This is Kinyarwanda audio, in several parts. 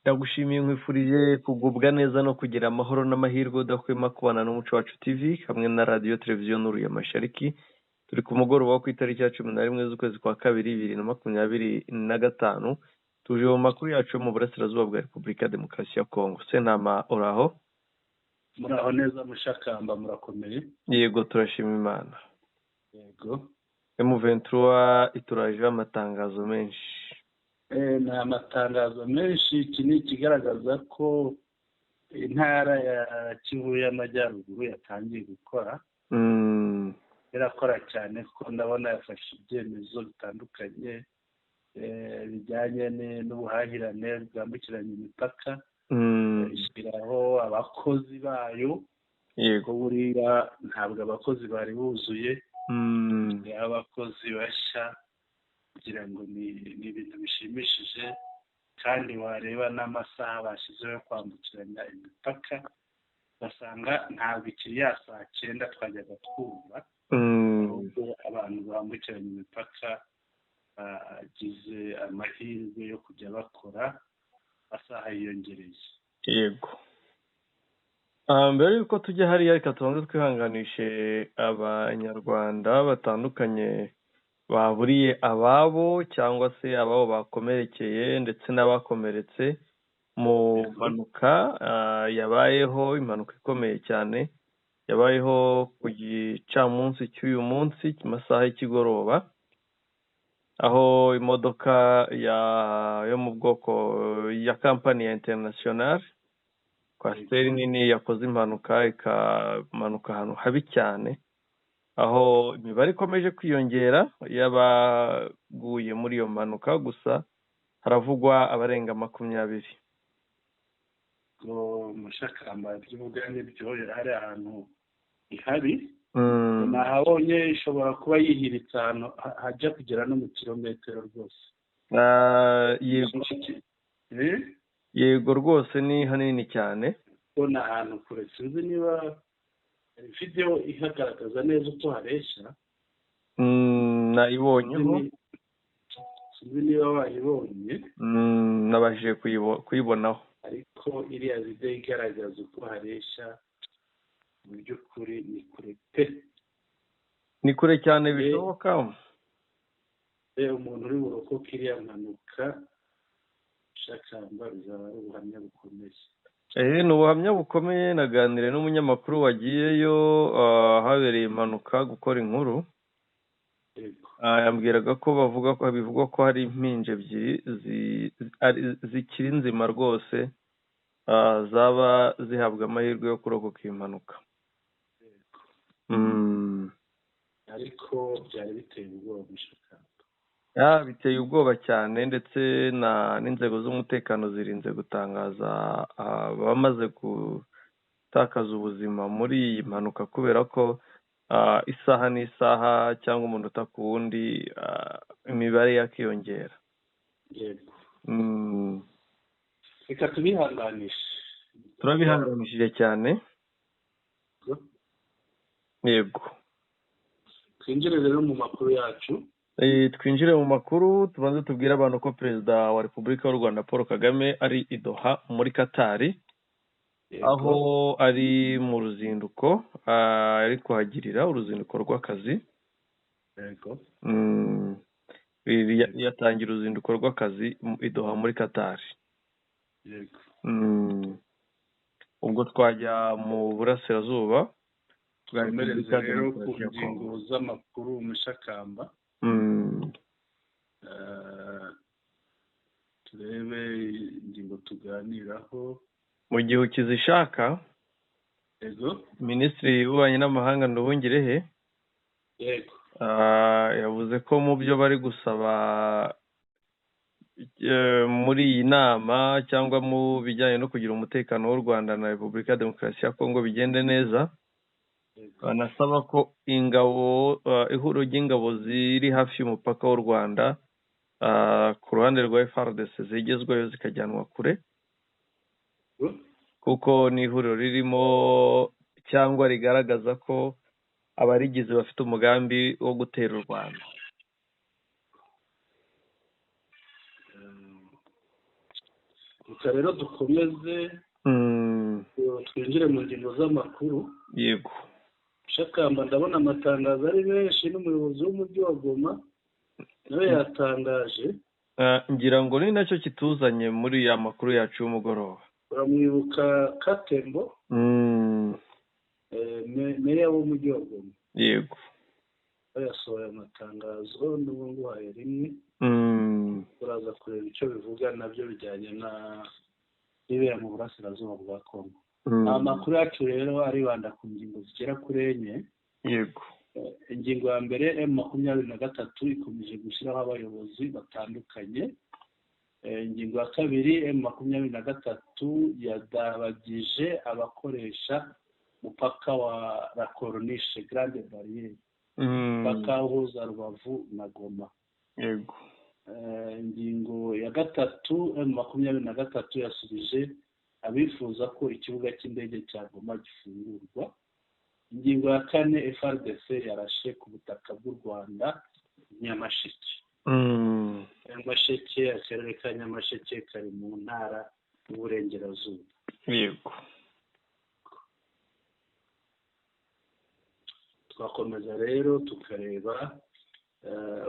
Ndagushimiye nkwifurije kugubwa neza no kugira amahoro n'amahirwe udahwema kubana n'umuco wacu TV hamwe na radio televiziyo Nuru ya Mashariki. Turi ku mugoroba wo ku itariki ya 11 z'ukwezi kwa kabiri 2025. Tuje mu makuru yacu mu burasirazuba bwa Repubulika ya Demokarasi ya Kongo. Sentama oraho? Muraho neza mushakamba murakomeye? Yego turashima Imana. Yego. M23 ituraje amatangazo menshi. Ni amatangazo menshi. Iki ni ikigaragaza ko intara ya Kivu y'Amajyaruguru yatangiye gukora. Irakora cyane kuko ndabona yafashe ibyemezo bitandukanye bijyanye n'ubuhahirane bwambukiranya imipaka. Ishyiraho abakozi bayo. Yego. Buriya ntabwo abakozi bari buzuye. Abakozi bashya kugira ngo ni ibintu bishimishije, kandi wareba n'amasaha bashyizeho yo kwambukiranya imipaka basanga ntabwo ikiri ya saa 9 twajyaga twumva. Ahubwo abantu bambukiranya imipaka bagize amahirwe yo kujya bakora amasaha yiyongereye. Yego. Mbere yuko tujya hariya reka tubanze twihanganishe abanyarwanda batandukanye baburiye ababo cyangwa se ababo bakomerekeye ndetse n'abakomeretse mu mpanuka yabayeho, impanuka ikomeye cyane yabayeho ku gicamunsi cy'uyu munsi masaha y'ikigoroba, aho imodoka yo mu bwoko ya kampani ya International Kwasiteri nini yakoze impanuka ikamanuka ahantu habi cyane, aho imibare ikomeje kwiyongera y'abaguye muri iyo mpanuka, gusa haravugwa abarenga 20. Mushakamba by'ubugande byo hari ahantu ihari. Nahabonye ishobora kuba yihiritse ahantu hajya kugera no mu kilometero rwose. Yego rwose ni hanini cyane. Ni ahantu kure, sinzi niba video ihagaragaza neza uko hareshya. Nayibonyeho. Sinzi niba wayibonye. Nabashije kuyibonaho. Ariko iriya video igaragaza uko hareshya mu by'ukuri ni kure pe. Ni kure cyane bishoboka. Umuntu uri burokoke iriya mpanuka Shakamba bizaba ari ubuhamya bukomeye. Ni ubuhamya bukomeye. Naganire n'umunyamakuru wagiyeyo habereye impanuka gukora inkuru. Yambwiraga ko bivugwa ko hari impinja ebyiri zikiri nzima rwose zaba zihabwa amahirwe yo kurokoka iyi mpanuka. Ariko byari biteye ubwoba Shakamba. Biteye ubwoba cyane, ndetse n'inzego z'umutekano zirinze gutangaza abamaze gutakaza ubuzima muri iyi mpanuka, kubera ko isaha n'isaha cyangwa umunota ku wundi imibare yakiyongera. Yego. Reka tubihanganishe. Turabihanganishije cyane. Yego. Twinjire rero mu makuru yacu. Twinjire mu makuru, tubanze tubwire abantu ko Perezida wa Repubulika y'u Rwanda Paul Kagame ari i Doha muri Katari, aho ari mu ruzinduko, ari kuhagirira uruzinduko rw'akazi. Yego. Yatangira uruzinduko rw'akazi i Doha muri Katari. Yego. Ubwo twajya mu burasirazuba twemereze rero ku ngingo z'amakuru Mushakamba. Turebe ingingo tuganiraho mu gihe ukizishaka. Yego. Minisitiri w'ububanyi n'amahanga Nduhungirehe yego yavuze ko mu byo bari gusaba muri iyi nama cyangwa mu bijyanye no kugira umutekano w'u Rwanda na Repubulika ya Demokarasi ya Kongo bigende neza, banasaba ko ihuriro ry'ingabo ziri hafi y'umupaka w'u Rwanda ku ruhande rwa FARDC zigezweyo zikajyanwa kure, kuko ni ihuriro ririmo cyangwa rigaragaza ko abarigize bafite umugambi wo gutera u Rwanda. reka rero dukomeze twinjire mu ngingo z'amakuru. yego Shakamba ndabona amatangazo ari menshi, n'umuyobozi w'umujyi wa Goma nawe yatangaje. ngira ngo ni nacyo kituzanye muri ya makuru yacu y'umugoroba. uramwibuka Katembo, meya w'umujyi wa Goma? yego yasohoye amatangazo n'ubu nguhaye rimwe. turaza kureba icyo bivuga, nabyo bijyanye n'ibera mu burasirazuba bwa Kongo. Amakuru yacu rero aribanda ku ngingo zigera kuri enye. yego ingingo ya mbere, M23 ikomeje gushyiraho abayobozi batandukanye. ingingo ya kabiri, M23 yadabagije abakoresha umupaka wa La Corniche Grande Barriere, umupaka uhuza Rubavu na Goma. yego ingingo ya gatatu, M23 yasubije abifuza ko ikibuga cy'indege cya Goma gifungurwa. ingingo ya kane, FARDC yarashe ku butaka bw'u Rwanda Nyamasheke. Nyamasheke, akarere ka Nyamasheke kari mu ntara y'Uburengerazuba. yego twakomeza rero tukareba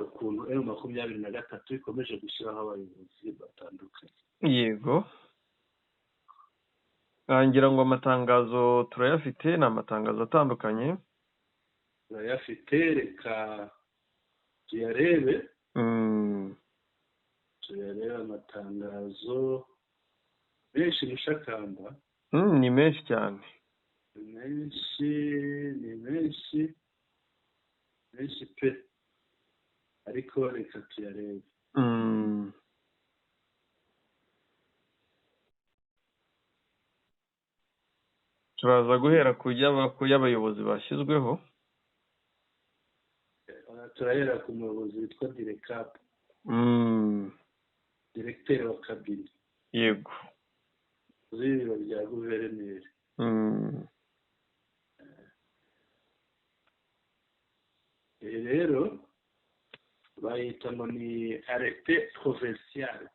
ukuntu M23 ikomeje gushyiraho abayobozi batandukanye. yego ngira ngo amatangazo turayafite, ni amatangazo atandukanye. turayafite, reka tuyarebe. tuyarebe amatangazo menshi Mushakamba. ni menshi cyane. ni menshi pe, ariko reka tuyarebe. turaza guhera ku y'abayobozi bashyizweho. turahera ku muyobozi witwa Direcap, Directeur wa kabine. yego z'ibiro bya guverineri. rero bayita ngo ni arrêté provincial.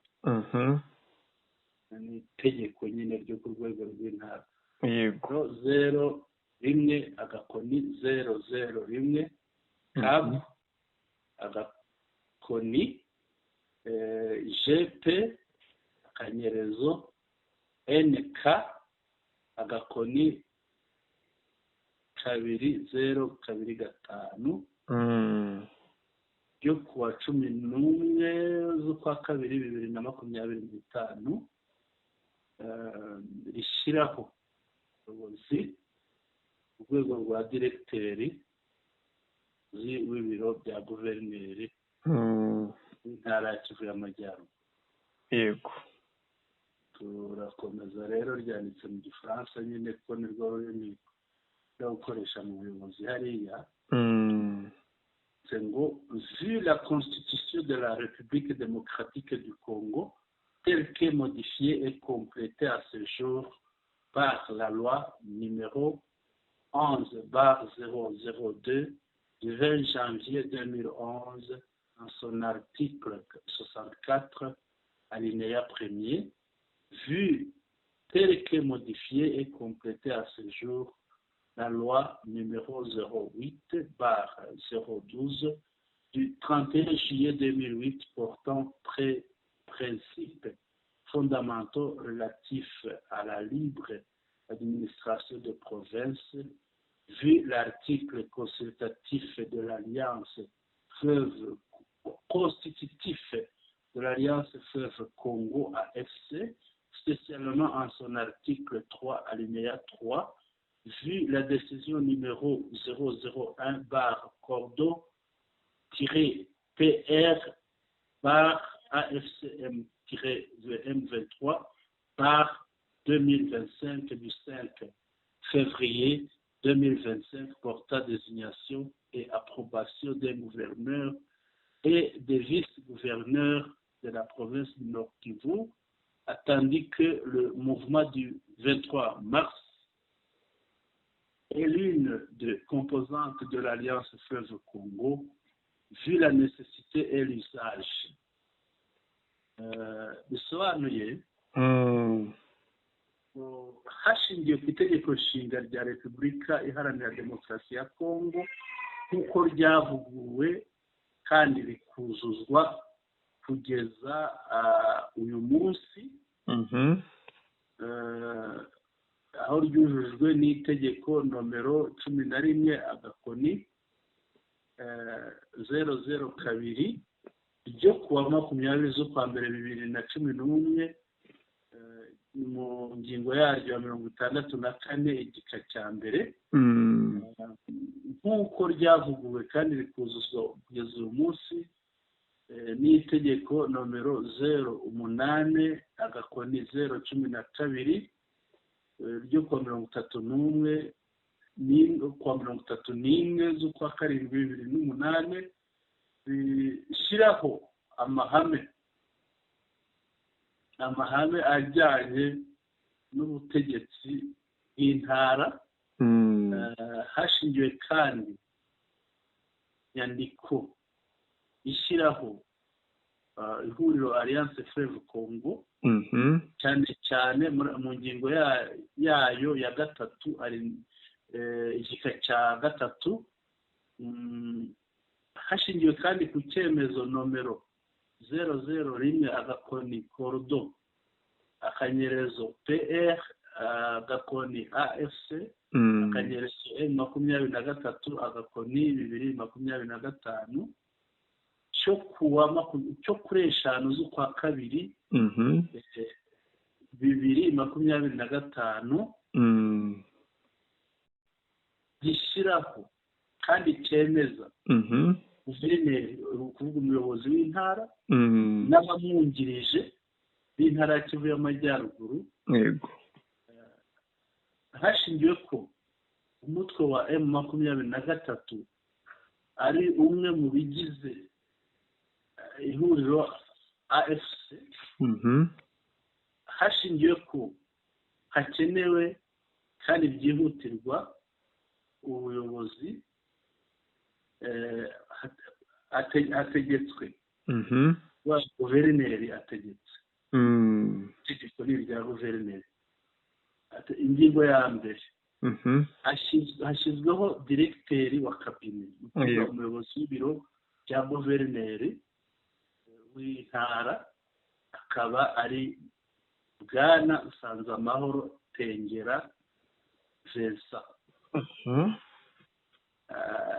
ni itegeko nyine ryo ku rwego rw'intara. yego 0-1-001 CAB agakoni GP akanyerezo NK agakoni 2025 ryo kuwa 11 z'ukwa 2 2025 rishyiraho ubuyobozi urwego rwa diregiteri w'ibiro bya guverineri w'intara ya Kivu y'Amajyaruguru. yego turakomeza rero, ryanditse mu gifaransa nyine ko nirwo rurimi rwo gukoresha mu buyobozi hariya. c'est ngo vu la constitution de la République démocratique du Congo telle que modifiée et complétée à ce jour par la loi numéro 11/002 du 20 janvier 2011 en son article 64 alinéa 1er, vu telle que modifiée et complétée à ce jour la loi numéro 08/012 du 31 juillet 2008 portant principes fondamentaux relatifs à la libre administration de province, vu l'article constitutif de l'Alliance Fleuve Congo AFC, spécialement en son article 3 alinéa 3, vu la décision numéro 001/cordon-PR-AFCM-M23/2025 du 5 février 2025 portant désignation et approbation des gouverneurs et des vice-gouverneurs de la province du Nord Kivu, tandis que le mouvement du 23 mars est l'une des composantes de l'Alliance Fleuve Congo, vu la nécessité et l'usage. bisobanuye hashingiwe ku itegeko nshinga rya repubulika iharanira demokarasi ya kongo nk'uko ryavuguruwe kandi rikuzuzwa kugeza uyu munsi, aho ryujujwe n'itegeko nomero 11/002 ryo kuwa 20/1/2011 mu ngingo yaryo ya 64 igika cya mbere, nk'uko ryavuguwe kandi rikuzuzwa kugeza uyu munsi n'itegeko nomero 08/012 ryo kuwa 31 z'ukwa karindwi 2008 rishyiraho amahame ajyanye n'ubutegetsi bw'intara, hashingiwe kandi nyandiko ishyiraho ihuriro Alliance Fleuve Congo, cyane cyane mu ngingo yayo ya gatatu ari igika cya gatatu, hashingiwe kandi ku cyemezo nomero 001/Cordo akanyerezo PR (AFC) akanyerezo M23/2025 cyo kuri 5 z'ukwa kabiri 2025 gishyiraho kandi cyemeza guverineri, ukuvuga umuyobozi w'intara n'abamwungirije b'intara ya Kivu y'Amajyaruguru, hashingiwe ko umutwe wa M23 ari umwe mu bigize ihuriro AFC, hashingiwe ko hakenewe kandi byihutirwa ubuyobozi hategetswe wa guverineri ategetse, itegeko ni irya guverineri. Ingingo ya mbere, hashyizweho diregiteri wa kabine, umuyobozi w'ibiro bya guverineri w'intara, akaba ari Bwana Nsanzamahoro Tengera Vincent.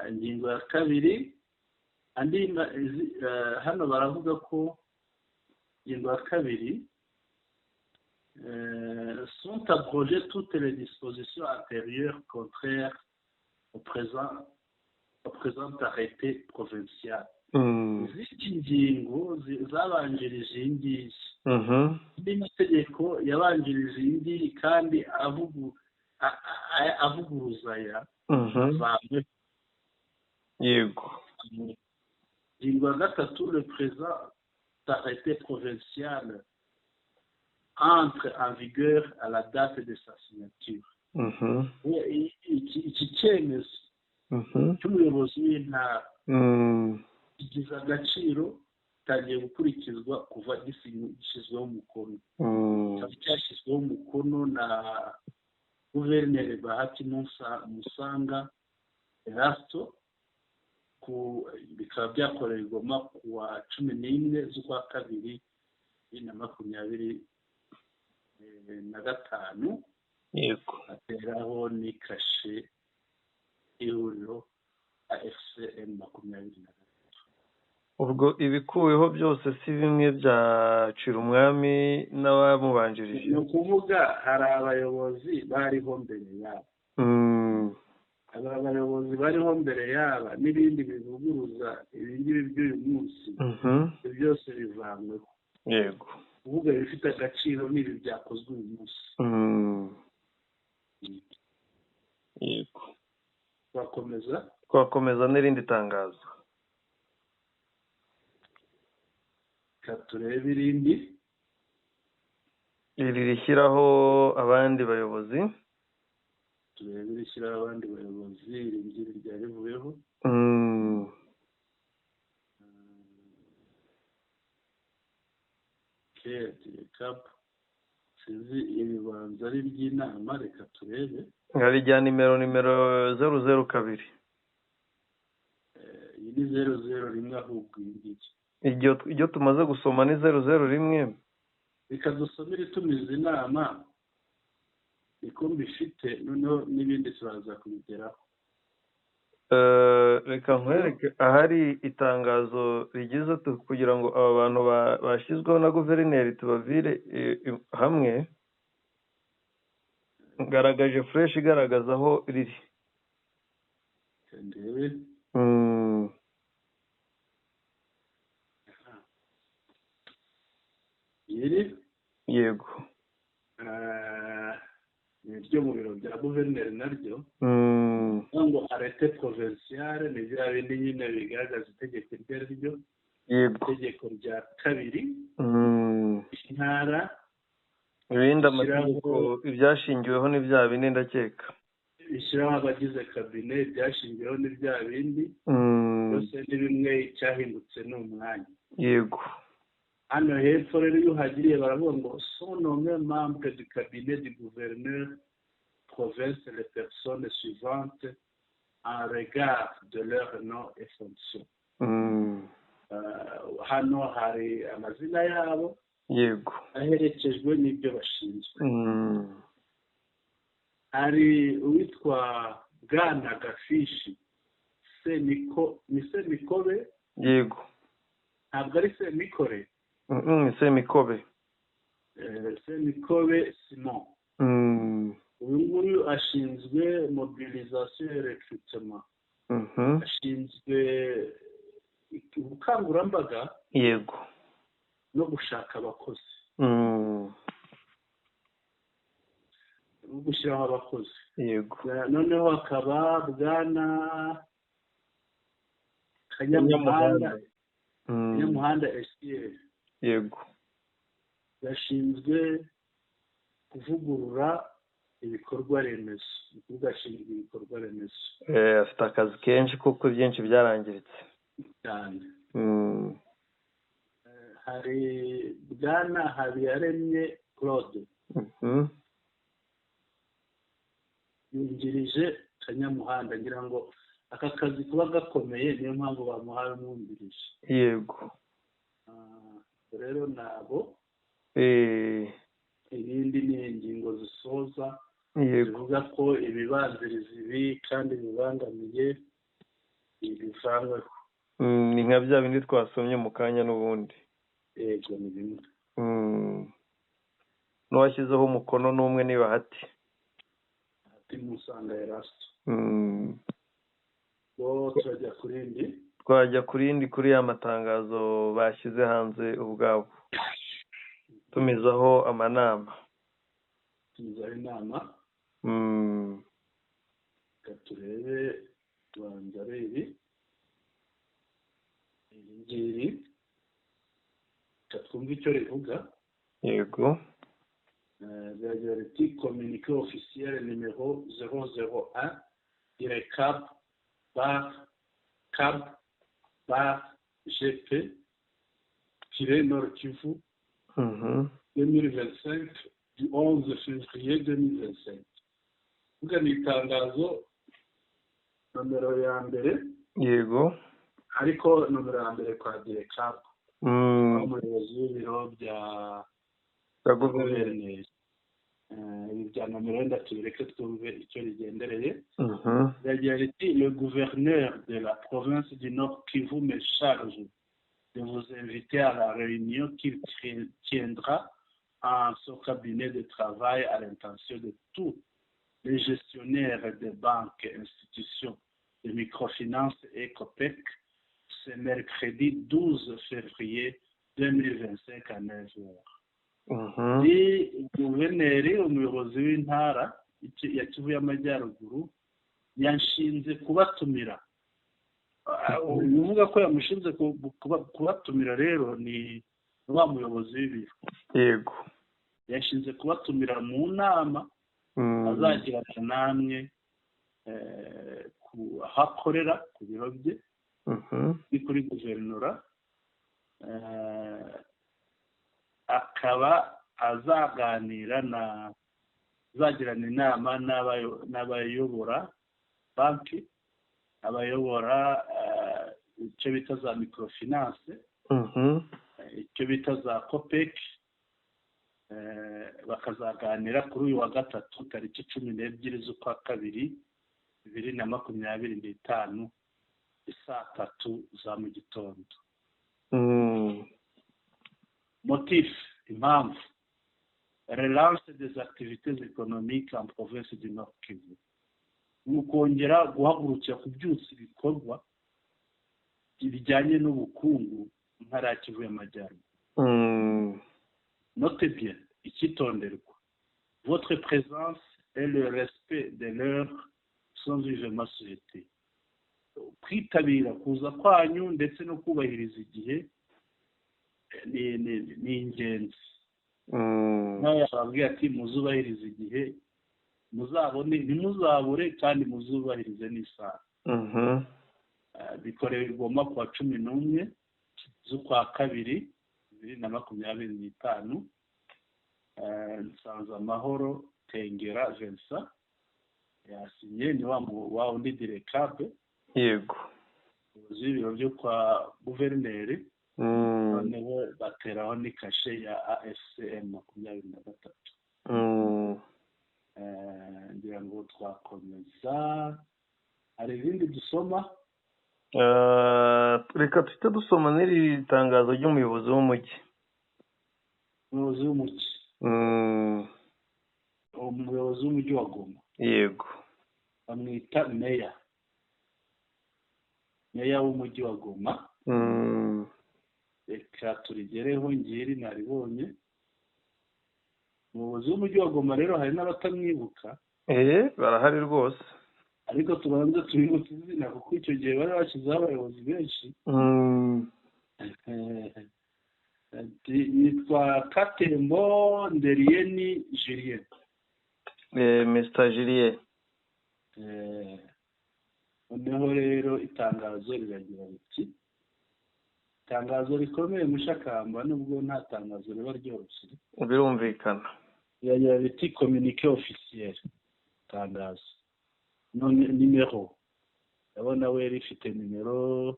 Ingingo ya kabiri, hano baravuga ko ingingo ya kabiri sont abrogées toutes les dispositions antérieures contraires au présent arrêté provincial. Izindi ngingo zabanjirije iyi ngiyi, andi mategeko yabanjirije iyi ngiyi kandi avuguruza aya bamwe. Yego. Ingingo ya gatatu, le présent arrêté provincial entre en vigueur à la date de sa signature. Iki cyemezo cy'umuyobozi w'intara kigize agaciro, gitangiye gukurikizwa kuva gishyizweho umukono. Cyashyizweho umukono na guverineri Bahati Musanga Erasto, bikaba byakorewe i Goma ku wa 11 z'ukwa kabiri 2025. Yego. Ateraho ni kashe ihuriro AFC M23. Ubwo ibikuweho byose si bimwe bya Cirumwami n'abamubanjirije? Ni ukuvuga hari abayobozi bariho mbere yabo, aba bayobozi bariho mbere yaba n'ibindi bivuguruza ibingibi by'uyu munsi, byose bivanyweho. Yego. Kuvuga bifite agaciro n'ibi byakozwe uyu munsi. Yego. Twakomeza n'irindi tangazo. Turebe irindi. Iri rishyiraho abandi bayobozi. Turebe rishyiraho abandi bayobozi, iri ngiri ryarivuyeho. Cap sinzi ibibanza ari iby'inama, reka turebe. hari rya nimero 002. Iyi ni 001 ahubwo iyi ngiyi. Iryo tumaze gusoma ni 001. Reka dusomere itumiza inama niko mbifite, noneho n'ibindi turaza kubigeraho. Reka nkwereke ahari itangazo rigize kugira ngo aba bantu bashyizweho na guverineri tubavire hamwe. Ngaragaje fresh igaragaza aho riri. Ndebe. Iri? Yego. Ni ryo mu biro bya guverineri naryo. Ngo arete provinciale ni bya bindi nyine bigaragaza itegeko iryo ari ryo. Yego. Itegeko rya kabiri. Intara. Ibindi amategeko ibyashingiweho ni bya bindi ndakeka. Bishyiraho abagize kabine ibyashingiweho ni bya bindi. Byose ni bimwe cyahindutse n'umwanya. Yego. Hano hepfo rero iyo uhagiriye baravuga ngo sont nommés membres du cabinet du gouverneur province les personnes suivantes en regard de leur nom et fonction. Hano hari amazina yabo. Yego. Aherekejwe n'ibyo bashinzwe. Hari uwitwa Bwana Gafishi Semikobe. Yego. Ntabwo ari Semikore. Semikobe. Semikobe Simon. Uyu nguyu ashinzwe mobilisation et recrutement. Ashinzwe ubukangurambaga. Yego. No gushaka abakozi. No gushyiraho abakozi. Yego. Noneho hakaba Bwana Kanyamuhanda SPF. Yego. Gashinzwe kuvugurura ibikorwa remezo. Gashinzwe ibikorwa remezo. Afite akazi kenshi kuko byinshi byarangiritse cyane. Hari Bwana Habiyaremye Claude. Yungirije Kanyamuhanda, ngira ngo aka kazi kuba gakomeye niyo mpamvu bamuhaye umwungirije. Yego. Rero nabo ibindi ni ingingo zisoza zivuga ko ibibanziriza ibi kandi bibangamiye ibivanweho. Ni nka bya bindi twasomye mu kanya n'ubundi. Yego, ni bimwe. N'uwashyizeho umukono n'umwe ni Bahati Musanga Erasto. Twajya ku rindi kuri ya matangazo bashyize hanze ubwabo. Tumizaho amanama. Tumizaho inama. Turebe tubanza rero iri ngiri. Twumva icyo rivuga. Yego. Riti communiqué officiel numéro 001 IRECAP bar GP Nord Kivu 2025 du 11 février 2025. Vuga ni itangazo nomero ya mbere. Yego. Ariko nomero ya mbere kwa IRECAP. Umuyobozi w'ibiro bya guverineri. Ibya nomero wenda tubireke twumve icyo rigendereye. Le gouverneur de la province du Nord Kivu me charge de vous inviter à la réunion qu'il tiendra en son cabinet de travail à l'intention de tous les gestionnaires des banques, institutions de microfinance et COPEC ce mercredi 12 février 2025 à 9h. Ni guverineri umuyobozi w'intara ya Kivu y'Amajyaruguru yanshinze kubatumira. Uvuga ko yamushinze kubatumira rero ni wa muyobozi w'ibiro. Yego. Yashinze kubatumira mu nama azagirana namwe aho akorera ku biro bye ni kuri guverinora. Akaba azaganira azagirana inama n'abayobora banki, abayobora icyo bita za microfinance, icyo bita za copec, bakazaganira kuri uyu wa gatatu tariki 12 z'ukwa kabiri 2025 saa 3 za mu gitondo. Motif, impamvu: relance des activités économiques en province du Nord Kivu. Ukongera guhagurukira kubyutsa ibikorwa bijyanye n'ubukungu ntara ya Kivu y'Amajyaruguru. Notez bien, icyitonderwa: votre présence et le respect de l'heure sont vivement souhaités. Kwitabira kuza kwanyu ndetse no kubahiriza igihe ni ingenzi. Nawe yababwiye ati muzubahiriza igihe, ntimuzabure kandi muzubahirize n'isaha. Bikorewe i Goma kuwa 11 z'ukwa kabiri 2025. Nsanzamahoro Tengera Vincent yasinye, ni wa undi direkabe. Yego. Ibiro byo kwa guverineri. Noneho bateraho n'ikashe ya AFCM 23. Ngira ngo twakomeza. Hari ibindi dusoma? Reka tuhite dusoma n'iri tangazo ry'umuyobozi w'umujyi. Umuyobozi w'umujyi wa Goma. Yego. Bamwita meya w'umujyi wa Goma. Reka turigereho ngiri naribonye. Umuyobozi w'umujyi wa Goma rero hari n'abatamwibuka. Barahari rwose. Ariko tubanze tubibutse izina kuko icyo gihe bari bashyizeho abayobozi benshi. Yitwa Katembo Nderieni Julien. Mr. Julien. Noneho rero itangazo riragira riti: itangazo rikomeye mushakamba, nubwo nta tangazo riba ryoroshye. Birumvikana. Yagira riti communiqué officiel. Tangazo. Numéro. Ndabona we rifite numero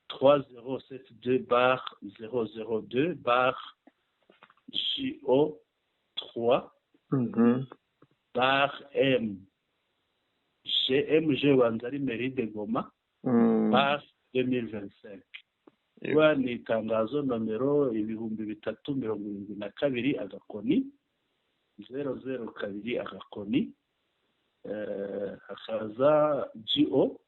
3072/JO3/M GMG Wanzari Mairie de Goma /2025. Wa ni itangazo nomero 2372 agakoni 002 agakoni hakaza GO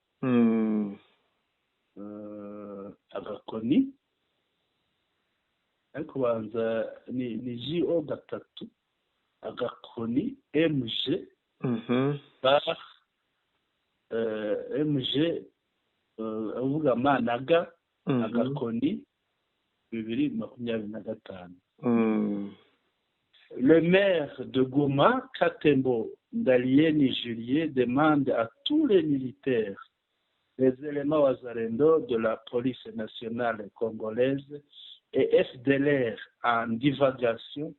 agakoni, ariko banza ni GO gatatu agakoni MG bar MG avuga managa agakoni 2025. Le maire de Goma, Katembo Ndalieni Julien, demande à tous les militaires, les éléments wazalendo de la police nationale congolaise et FDLR en divagation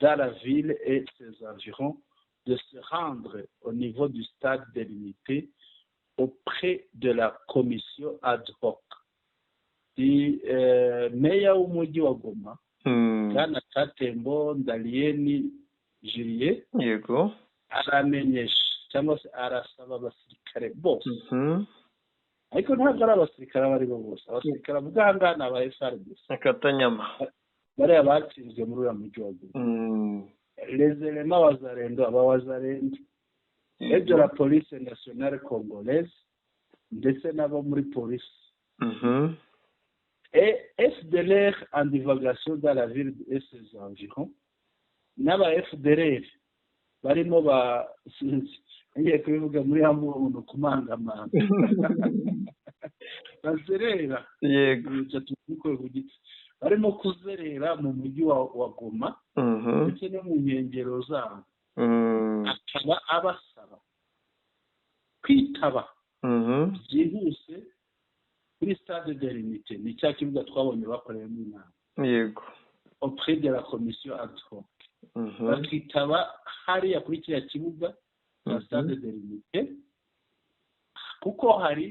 dans la ville et ses environs de se rendre au niveau du stade de l'unité auprès de la commission ad hoc. Meya w'umujyi wa Goma, Bwana Katembo Ndalieni Julien, yego, aramenyesha cyangwa se arasaba abasirikare bose, ariko ntabwo ari abasirikare bari bose, abasirikare bwanga ni aba FARDC akatanyama bari abatsinzwe muri uyu mujyi wa Goma. Les éléments wazalendo, abawazalendo et de la police nationale congolaise ndetse n'abo muri polisi et FDLR en divagation dans la ville et ses environs, n'aba FDLR barimo ngiye kubivuga muri hamwe umuntu kumangamana bazerera, yego, barimo kuzerera mu mujyi wa Goma ndetse no mu nkengero zawo. Akaba abasaba kwitaba byihuse kuri stade de l'unité, ni cya kibuga twabonye bakoreyemo inama, yego, auprès de la commission ad hoc bakitaba hariya kuri kiriya kibuga cya stade de l'Unité kuko hari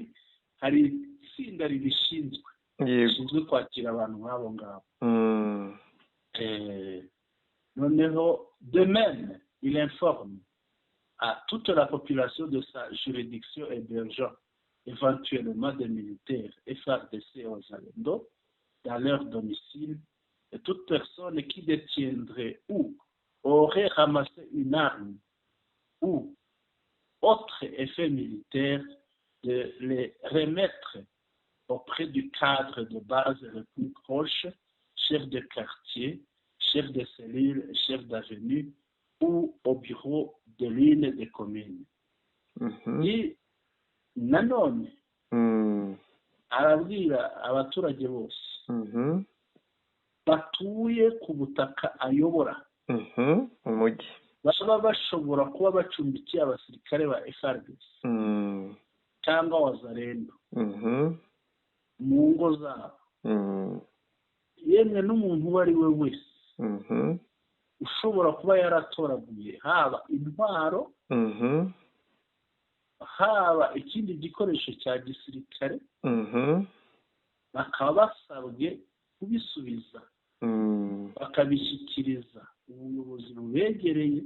itsinda ribishinzwe rishinzwe kwakira abantu nk'abo ngabo. Noneho de même il informe à toute la population de sa juridiction hébergeant éventuellement des militaires FARDC aux Zalendo dans leur domicile, et toute personne qui détiendrait ou aurait ramassé une arme ou autre effet militaire de les remettre auprès du cadre de base le plus proche, chef de quartier, chef de cellule, chef d'avenue ou au bureau de l'une des communes. Et nanone arabwira abaturage bose batuye ku butaka ayobora umujyi baba bashobora kuba bacumbikiye abasirikare ba FARDC cyangwa wazalendo mu ngo zabo, yemwe n'umuntu uwo ari we wese ushobora kuba yaratoraguye haba intwaro haba ikindi gikoresho cya gisirikare bakaba basabwe kubisubiza bakabishyikiriza ubuyobozi bubegereye.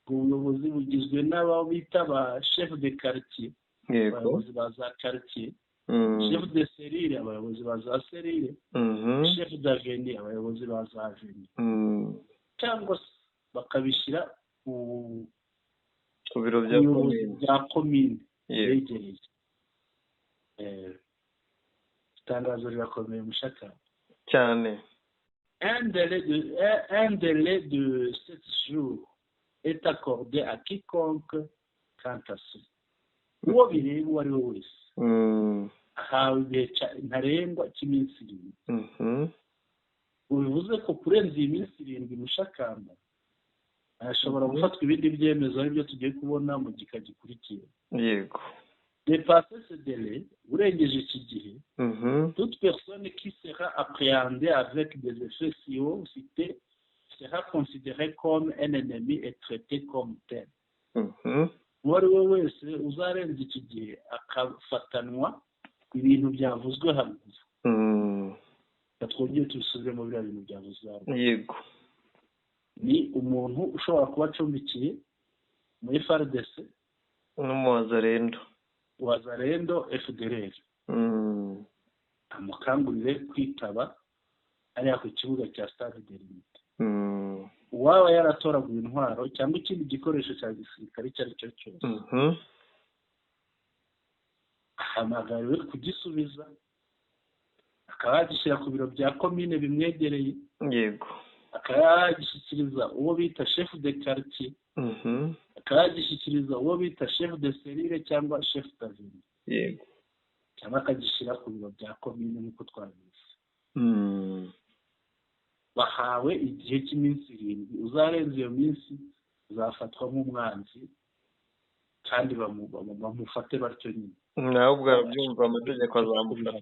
Ubuyobozi bugizwe n'abo bita ba chef de quartier, abayobozi ba za quartier, chef de cellule, abayobozi ba za cellule, chef d'avenue, abayobozi ba za avenue, cyangwa bakabishyira ku biro bya komine begereye. Itangazo rirakomeye mushaka cyane. Un délai de 7 jours est accordé à quiconque quant à ce. Uwo bireba uwo ari we wese ahawe igihe ntarengwa cy'iminsi 7. Ubivuze ko kurenza iyi minsi 7 mushakamba ashobora gufatwa ibindi byemezo aribyo tugiye kubona mu gika gikurikiye. Yego. Dépasser ce délai, urengeje iki gihe, toute personne qui sera appréhendée avec des effets si hauts cités sera considérée comme un ennemi et traitée comme tel. Uwo ari we wese uzarenza iki gihe akafatanwa ibintu byavuzwe haruguru. Twongeye tubisubire mu biriya bintu byavuzwe haruguru. Yego. Ni umuntu ushobora kuba acumbikiye muri FARDC wazalendo FDLR. Amukangurire kwitaba ariya ku kibuga cya stade de l'Unité. Uwaba yaratoraguye intwaro cyangwa ikindi gikoresho cya gisirikare icyo ari cyo cyose ahamagariwe kugisubiza, akaba yagishyira ku biro bya komine bimwegereye. Yego. Akaba yagishyikiriza uwo bita chef de quartier, akaba yagishyikiriza uwo bita chef de cellule cyangwa chef d'avenue. Yego. Cyangwa akagishyira ku biro bya komine nk'uko twabivuze. Bahawe igihe cy'iminsi 7. Uzarenza iyo minsi uzafatwa nk'umwanzi kandi bamufate batyo nyine. Nawe ubwo arabyumva amategeko azamufata.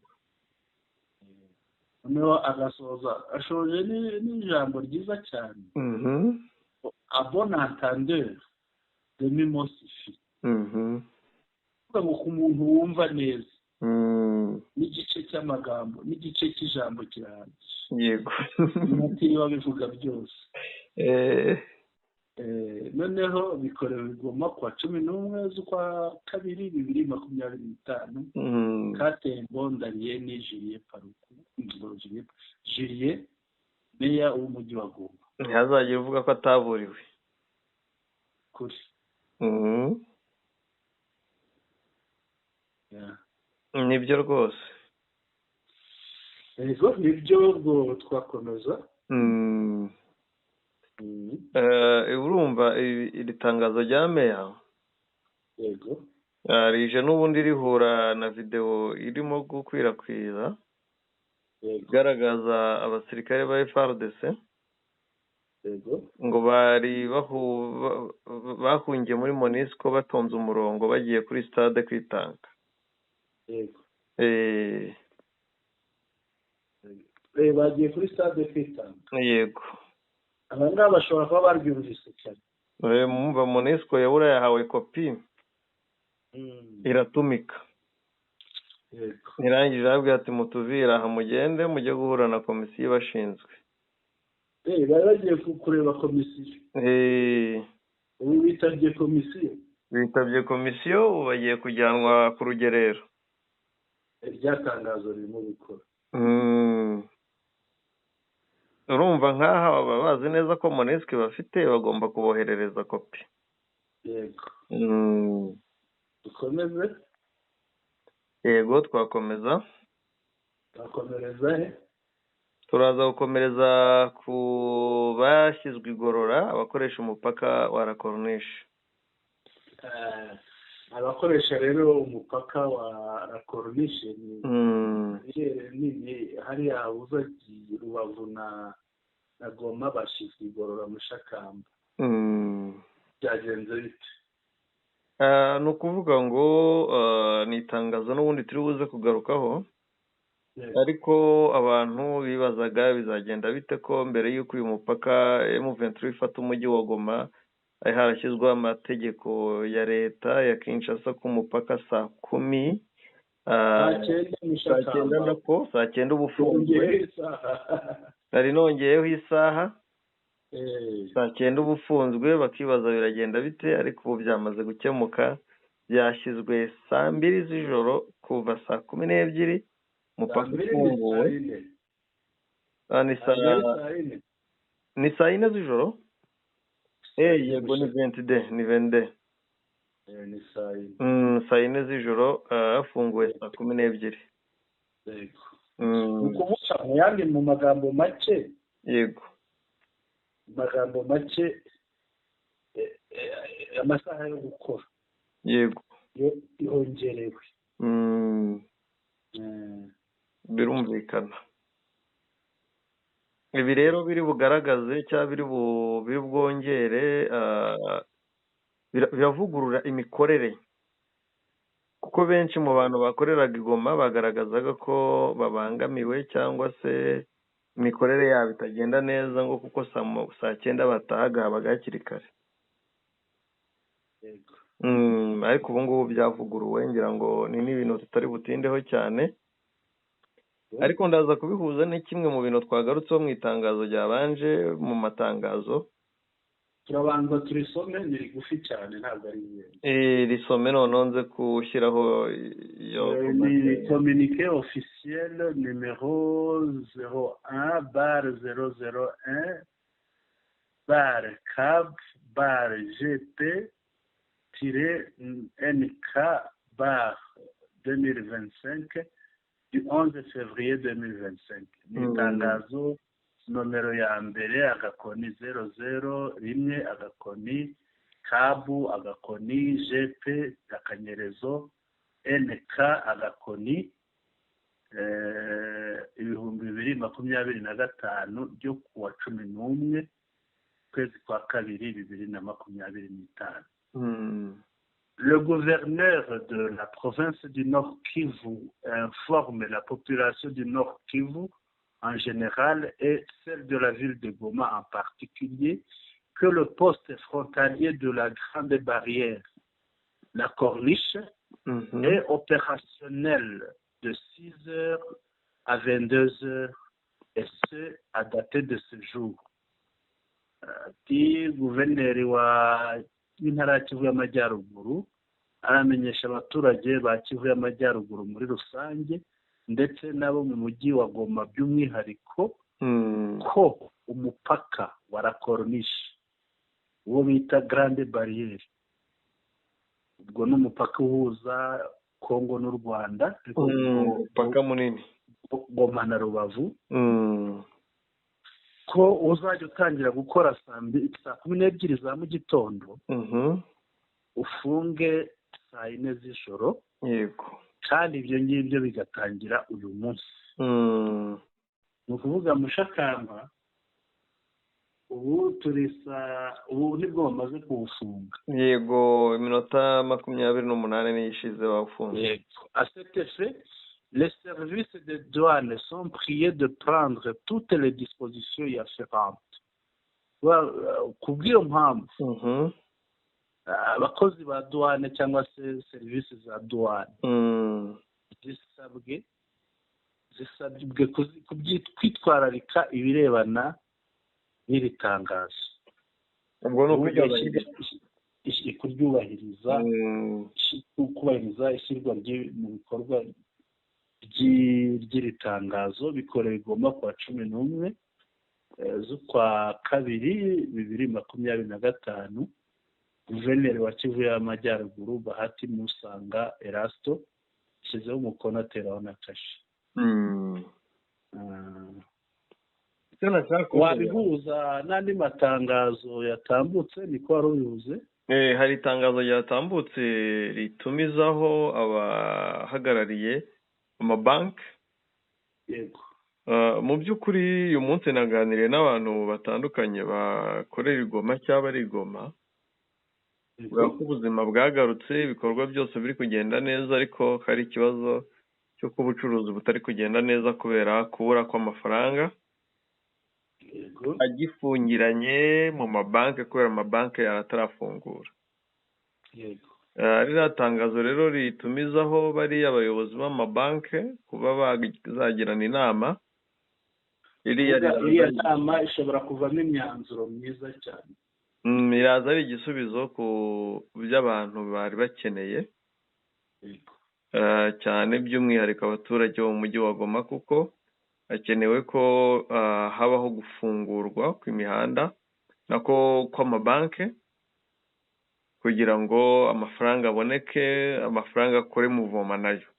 Noneho agasoza ashoje n'ijambo ryiza cyane. A bon entendeur de mimo suffit. Kuvuga ngo ku muntu wumva neza n'igice cy'amagambo n'igice cy'ijambo kirahagije. Yego. Ntiriwe bivuga byose. Noneho bikorewe Goma kwa 11 z'ukwa 2 2025 Katembo Ndariye ni Julie Paruku Julie meya w'umujyi wa Goma. Ntihazagiye uvuga ko ataburiwe kuri. Nibyo rwose. Yego, nibyo rwo twakomeza. Urumva iri tangazo rya meya. Yego. Rije n'ubundi rihura na video irimo gukwirakwiza igaragaza abasirikare ba FARDC. Yego. Ngo bari bahungiye muri Monisco batonze umurongo bagiye kuri stade kwitanga. Yego. bagiye kuri stade kwitanga. yego aba ngaba bashobora kuba baryumvise cyane. mumva MONUSCO yabura yahawe kopi iratumika Yego. irangije arabwira ati mutuvira aha mugende mujye guhura na komisiyo ibashinzwe. bari bagiye kureba komisiyo. ubu bitabye komisiyo ubu bagiye kujyanwa ku rugerero. irya tangazo ririmo gukora. urumva nk'aha baba bazi neza ko MONUSCO bafite bagomba kuboherereza kopi. yego. dukomeze. yego twakomeza. twakomereza he? turaza gukomereza ku bashyizwe igorora abakoresha umupaka wa La Corniche. abakoresha rero umupaka wa La Corniche ni hariya habuza Rubavu na Goma bashyizwe igorora mu Shakamba. byagenze bite? ni ukuvuga ngo ni itangazo n'ubundi turi buze kugarukaho, ariko abantu bibazaga bizagenda bite ko mbere y'uko uyu mupaka M23 ifata umujyi wa Goma hari harashyizweho amategeko ya leta ya Kinshasa ku mupaka saa 10 saa 9 ubufunzwe nari nongeyeho isaha saa 9 ubufunzwe bakibaza biragenda bite, ariko ubu byamaze gukemuka byashyizwe saa 2 z'ijoro kuva saa 12 umupaka ufunguwe. ni saa 4 z'ijoro. yego ni 20 ni saa 4 z'ijoro hafunguwe saa 12. yego. ukuvuga mu yandi mu magambo make. yego. magambo make amasaha yo gukora. yego. yongerewe. birumvikana. ibi rero biri bugaragaze cyangwa biri bwongere biravugurura imikorere, kuko benshi mu bantu bakoreraga i Goma bagaragazaga ko babangamiwe cyangwa se imikorere yabo itagenda neza, ngo kuko saa 9 batahaga habaga hakiri kare. ariko ubu ngubu byavuguruwe, ngira ngo ni n'ibintu tutari butindeho cyane, ariko ndaza kubihuza ni kimwe mu bintu twagarutseho mu itangazo ryabanje mu matangazo. turabanza turisome, ni rigufi cyane ntabwo ari ingenzi. risome noneho nze kushyiraho iyo ni communiqué officiel numéro 01/001-GP-NK/2025 du 11 février 2025. ni itangazo nomero ya mbere agakoni 00 agakoni kabu agakoni GP akanyerezo NK agakoni 2025 ryo kuwa 11 kwezi kwa kabiri 2025. Le gouverneur de la province du Nord Kivu informe la population du Nord Kivu en général et celle de la ville de Goma en particulier que le poste frontalier de la Grande Barrière, la Corniche, est opérationnel de 6h à 22h et ce à dater de ce jour. Guverineri w'intara Kivu y'Amajyaruguru aramenyesha abaturage ba Kivu y'Amajyaruguru muri rusange ndetse nabo mu mujyi wa Goma by'umwihariko ko umupaka wa La Corniche uwo bita Grande Barrière, ubwo n'umupaka uhuza Kongo n'u Rwanda, umupaka munini Goma na Rubavu, ko uzajya utangira gukora saa 12 za mu gitondo ufunge saa 4 z'ijoro. yego. kandi ibyo ngibyo bigatangira uyu munsi. ni ukuvuga mu Shakamba ubu ubu nibwo bamaze kuwufunga. yego, iminota 28 niyo ishize bawufunze. yego. asetefe les services de douane sont priés de prendre toutes les dispositions y afférentes. Kubw'iyo mpamvu abakozi ba douane cyangwa se serivisi za douane zisabwe kwitwararika ibirebana n'iri tangazo. ubwo ni kubahiriza ishyirwa mu bikorwa ry'iri tangazo bigomba kuwa 11 z'ukwa kabiri 2025. Guverineri wa Kivu y'Amajyaruguru Bahati Musanga Erasto yashyizeho umukono ateraho na kashe. Wabihuza n'andi matangazo yatambutse niko wari ubivuze? Hari itangazo ryatambutse ritumizaho abahagarariye amabanki. Yego. Mu by'ukuri uyu munsi naganiriye n'abantu batandukanye bakorera igoma cyangwa ari igoma. Ko ubuzima bwagarutse, ibikorwa byose biri kugenda neza, ariko hari ikibazo cyo kuba ubucuruzi butari kugenda neza kubera kubura kw'amafaranga agifungiranye mu mabanki kubera amabanki yaratarafungura. Ririya tangazo rero ritumizaho bari abayobozi b'amabanki kuba bazagirana inama. Iriya nama ishobora kuvamo imyanzuro myiza cyane. Iraza ari igisubizo ku by'abantu bari bakeneye cyane, by'umwihariko abaturage bo mu mujyi wa Goma, kuko hakenewe ko habaho gufungurwa kw'imihanda nako kw'amabanki kugira ngo amafaranga aboneke, amafaranga akore muvoma nayo.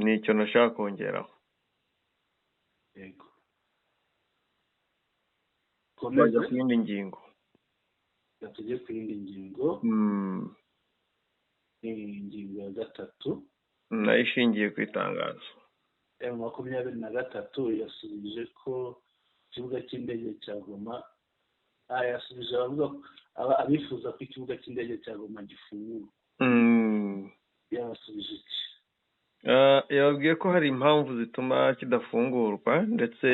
Ni icyo nashaka kongeraho. Bajya ku yindi ngingo. Tujye ku yindi ngingo. Ingingo ya 3 nayo ishingiye ku itangazo. 23 yasubije ko ikibuga cy'indege cya Goma yasubije abifuza ko ikibuga cy'indege cya Goma gifungurwa. Yasubije iki? Yababwiye ko hari impamvu zituma kidafungurwa, ndetse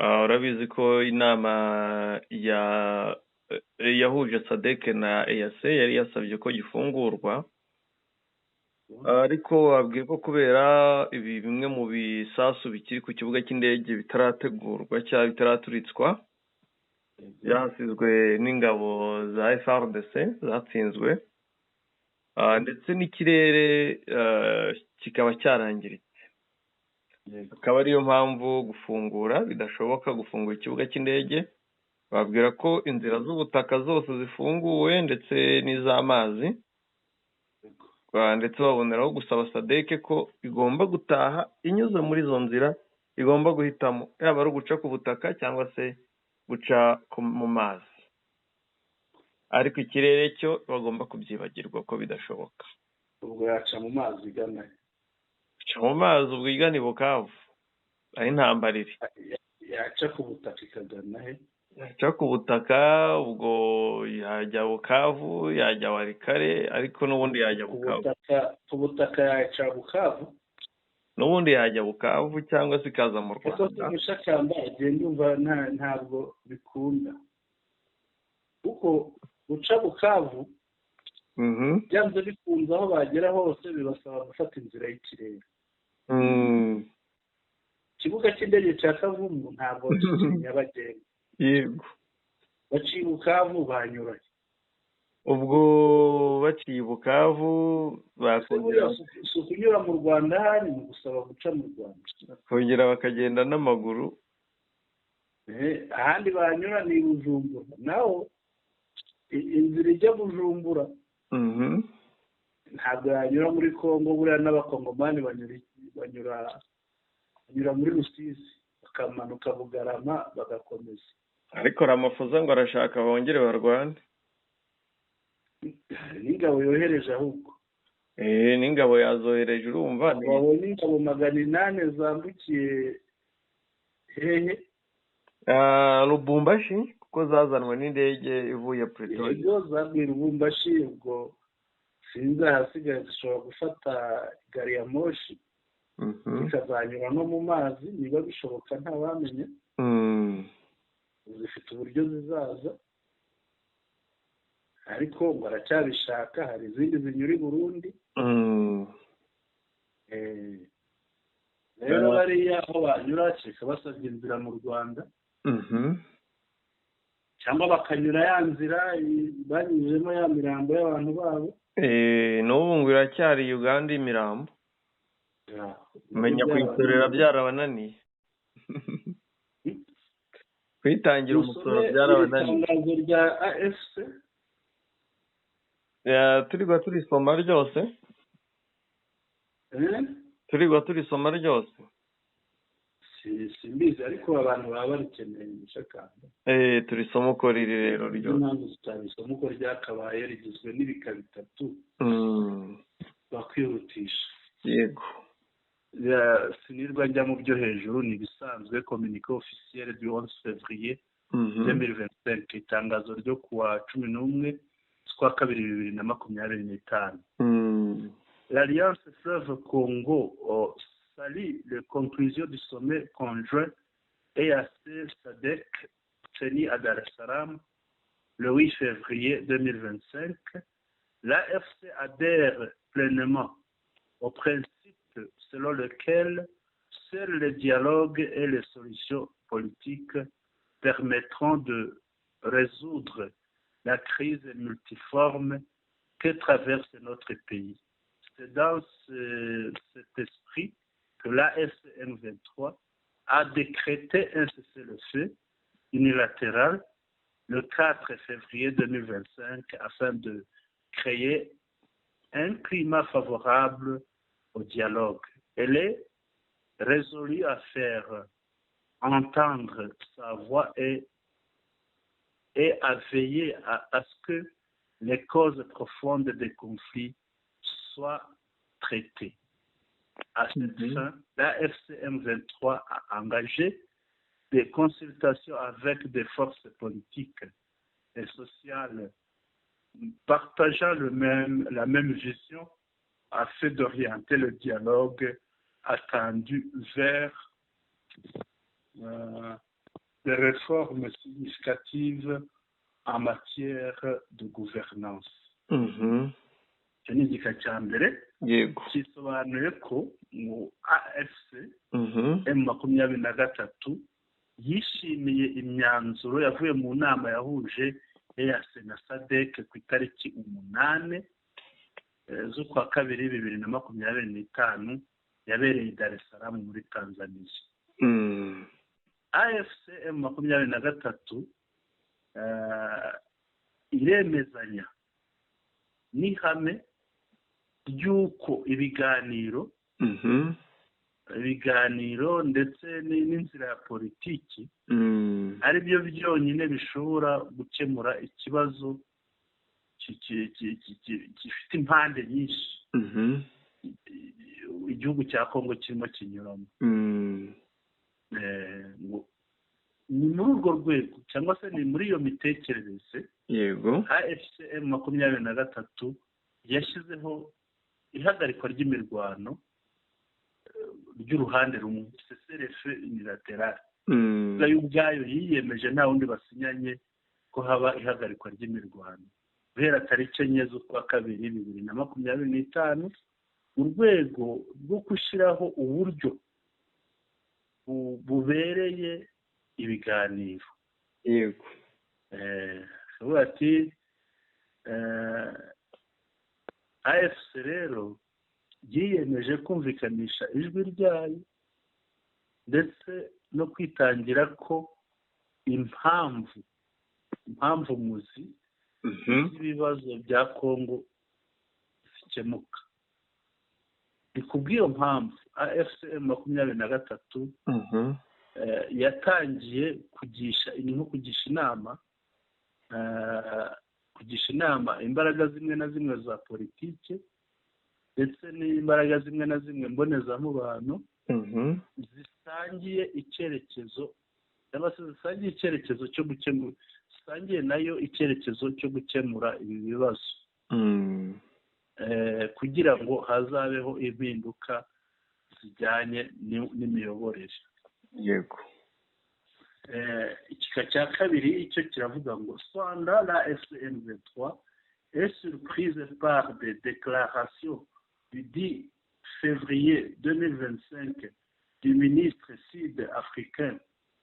urabizi ko inama yahuje SADC na EAC yari yasabye ko gifungurwa, ariko babwiye ko kubera bimwe mu bisasu bikiri ku kibuga cy'indege bitarategurwa cyangwa bitaraturitswa, byasizwe n'ingabo za FARDC zatsinzwe, ndetse n'ikirere kikaba cyarangiritse. Akaba ariyo mpamvu gufungura bidashoboka, gufungura ikibuga cy'indege. Babwira ko inzira z'ubutaka zose zifunguwe ndetse n'iz'amazi, ndetse baboneraho gusaba SADC ko igomba gutaha inyuze muri izo nzira, igomba guhitamo yaba ari uguca ku butaka cyangwa se guca mu mazi, ariko ikirere cyo bagomba kubyibagirwa ko bidashoboka. Ubwo yaca mu mazi igana guca mu mazi ubwo igana i Bukavu aho intambara iri. Yaca ku butaka ikagana he? Yaca ku butaka ubwo yajya Bukavu, yajya Warikare, ariko n'ubundi yajya Bukavu. Ku butaka yaca Bukavu, n'ubundi yajya Bukavu cyangwa se ikaza mu Rwanda. Kuko umushakamba agenda umva ntabwo bikunda, kuko guca Bukavu byanze bikunze aho bagera hose bibasaba gufata inzira y'ikirere. Ikibuga cy'indege cya Kavumu ntabwo kiri nyabagendwa. Yego. Baciye Bukavu banyuranye. Ubwo baciye Bukavu bakongera kunyura mu Rwanda, hari mu gusaba guca mu Rwanda, kongera bakagenda n'amaguru. Ahandi banyura ni Bujumbura, naho inzira ijya Bujumbura ntabwo yanyura muri Kongo. Buriya n'abakongomani banyura muri Rusizi bakamanuka Bugarama bagakomeza. Ariko Ramaphosa ngo arashaka bongere barwane. N'ingabo yohereje ahubwo. N'ingabo yazohereje, urumva babonye ingabo 800 zambukiye hehe? Lubumbashi, kuko zazanwe n'indege ivuye Pretoria. Yego, zabwiye Lubumbashi. Ubwo sinzi ahasigaye zishobora gufata gari ya moshi zikazanyura no mu mazi niba bishoboka ntawamenya. zifite uburyo zizaza ariko ngo aracyabishaka. hari izindi zinyura i Burundi. rero bariya aho banyura kereka basabye inzira mu Rwanda cyangwa bakanyura ya nzira banyuzemo ya mirambo y'abantu babo. n'ubu ngo iracyari Uganda imirambo. umenya kuyitorera byarabananiye. kwitangira umusoro byarabananiye. itangazo rya AFC turigwa turisoma ryose. turisoma ryose. simbizi ariko abantu baba barikeneye umushakamba. turisoma uko riri rero ryose. impamvu tutarisoma uko ryakabaye rigizwe n'ibika bitatu bakwihutisha. yego. sinirwa njya mu byo hejuru ni bisanzwe. communiqué officiel du 11 février 2025 itangazo ryo kuwa 11 z'ukwa kabiri 2025. l'Alliance Fleuve Congo salue les conclusions du sommet conjoint EAC-SADC tenu à Dar es Salaam le 8 février 2025. L'AFC adhère pleinement au principe selon lequel seul le dialogue et les solutions politiques permettront de résoudre la crise multiforme que traverse notre pays. C'est dans cet esprit que l'AFC-M23 a décrété un cessez-le-feu unilatéral le 4 février 2025 afin de créer un climat favorable au dialogue. Elle est résolue à faire entendre sa voix et à veiller à ce que les causes profondes des conflits soient traitées. À cette fin, la FCM23 a engagé des consultations avec des forces politiques et sociales partageant la même vision afin d'orienter le dialogue attendu vers des réformes significatives en matière de gouvernance. icyo ni igika cya mbere gisobanuye ko mu AFC M23 yishimiye imyanzuro yavuye mu nama yahuje EAC na SADC ku itariki 8 z'ukwa kabiri 2025 yabereye i Dar es Salaam muri Tanzania. AFC M23 iremezanya n'ihame ry'uko ibiganiro ndetse n'inzira ya politiki ari byo byonyine bishobora gukemura ikibazo gifite impande nyinshi igihugu cya Kongo kirimo kinyuramo. ni muri urwo rwego cyangwa se ni muri iyo mitekerereze AFC M23 yashyizeho ihagarikwa ry'imirwano ry'uruhande rumwe, cessez-le-feu unilatéral. yo ubwayo yiyemeje nta wundi basinyanye ko haba ihagarikwa ry'imirwano guhera tariki 9 z'ukwa kabiri 2025 mu rwego rwo gushyiraho uburyo bubereye ibiganiro. yego. ati AFC rero yiyemeje kumvikanisha ijwi ryayo ndetse no kwitangira ko impamvu muzi z'ibibazo bya Kongo zikemuka. ni kubw'iyo mpamvu AFC M23 yatangiye kugisha inama imbaraga zimwe na zimwe za politike ndetse n'imbaraga zimwe na zimwe mbonezamubano zisangiye icyerekezo cyangwa se zisangiye icyerekezo cyo gukemura ibi bibazo. kugira ngo hazabeho impinduka zijyanye n'imiyoborere. Yego. Igika cya kabiri icyo kiravuga ngo Cependant la FCM23 est surprise par des déclarations du 10 février 2025 du ministre sud-africain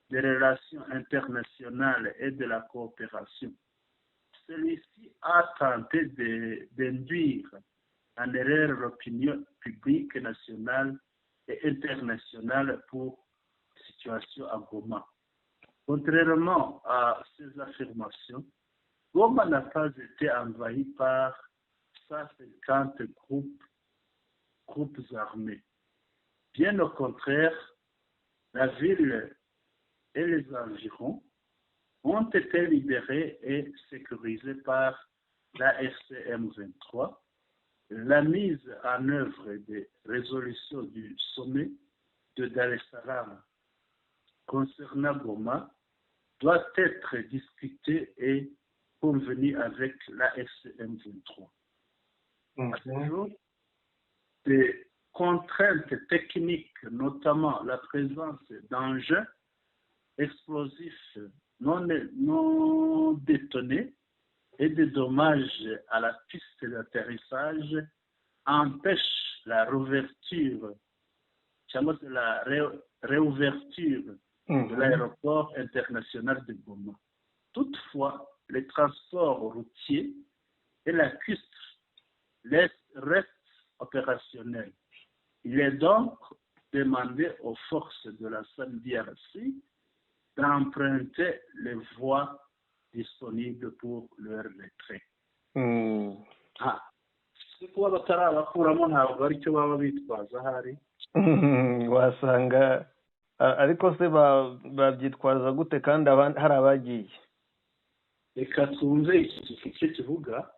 des Relations internationales et de la coopération. Celui-ci a tenté d'induire en erreur l'opinion publique nationale et internationale pour la situation à Goma. Contrairement à ces affirmations, Goma n'a pas été envahi par 150 groupes armés. Bien au contraire, la ville et les environs ont été libérés et sécurisés par la FCM23. La mise en œuvre des résolutions du sommet de Dar es Salaam concernant Goma doit être discutée et convenue avec la FCM23. À ce jour, des contraintes techniques, notamment la présence d'engins explosifs non détonés et des dommages à la piste d'atterrissage empêchent la réouverture de l'aéroport international de Goma. Toutefois, les transports routiers et la piste restent opérationnels. Il est donc demandé aux forces de la SAMDRC d'emprunter les voies disponibles pour leur retrait. Kuba batarabakuramo ntabwo ari cyo baba bitwaza ahari. Wasanga ariko se babyitwaza gute kandi hari abagiye? Reka twumve iki gice kivuga.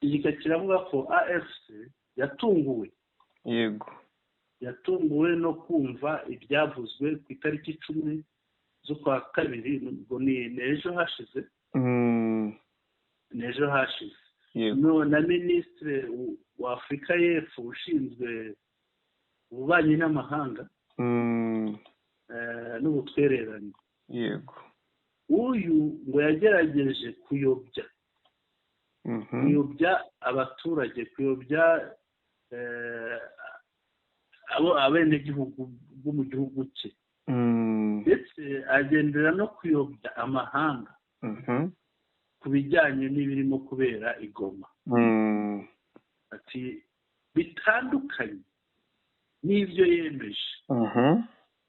Igika kiravuga ko AFC yatunguwe. Yego. Yatunguwe no kumva ibyavuzwe ku itariki 10 z'ukwa kabiri, ubwo ni ejo hashize. Nejo hashize. No na Minisitiri wa Afurika y'Epfo ushinzwe ububanyi n'amahanga n'ubutwererane. Yego. Uyu ngo yagerageje kuyobya abaturage, kuyobya abenegihugu bo mu gihugu cye, ndetse agendera no kuyobya amahanga ku bijyanye n'ibirimo kubera i Goma. Ati bitandukanye n'ibyo yemeje.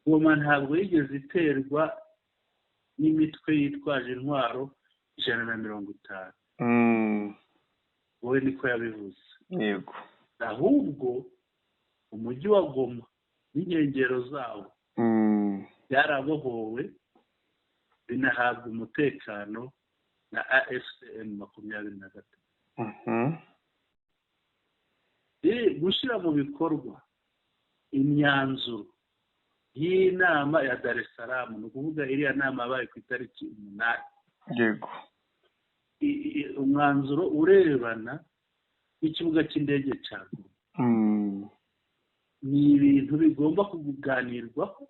Goma ntabwo yigeze iterwa n'imitwe yitwaje intwaro 150. Wowe niko yabivuze. Yego. Ahubwo umujyi wa Goma n'inkengero zawo byarabohowe binahabwa umutekano na AFCM23. Gushyira mu bikorwa imyanzuro y'inama ya Dar es Salaam, ni ukuvuga iriya nama yabaye ku itariki 8. Yego. Umwanzuro urebana n'ikibuga cy'indege cya Goma. Ni ibintu bigomba kuganirwaho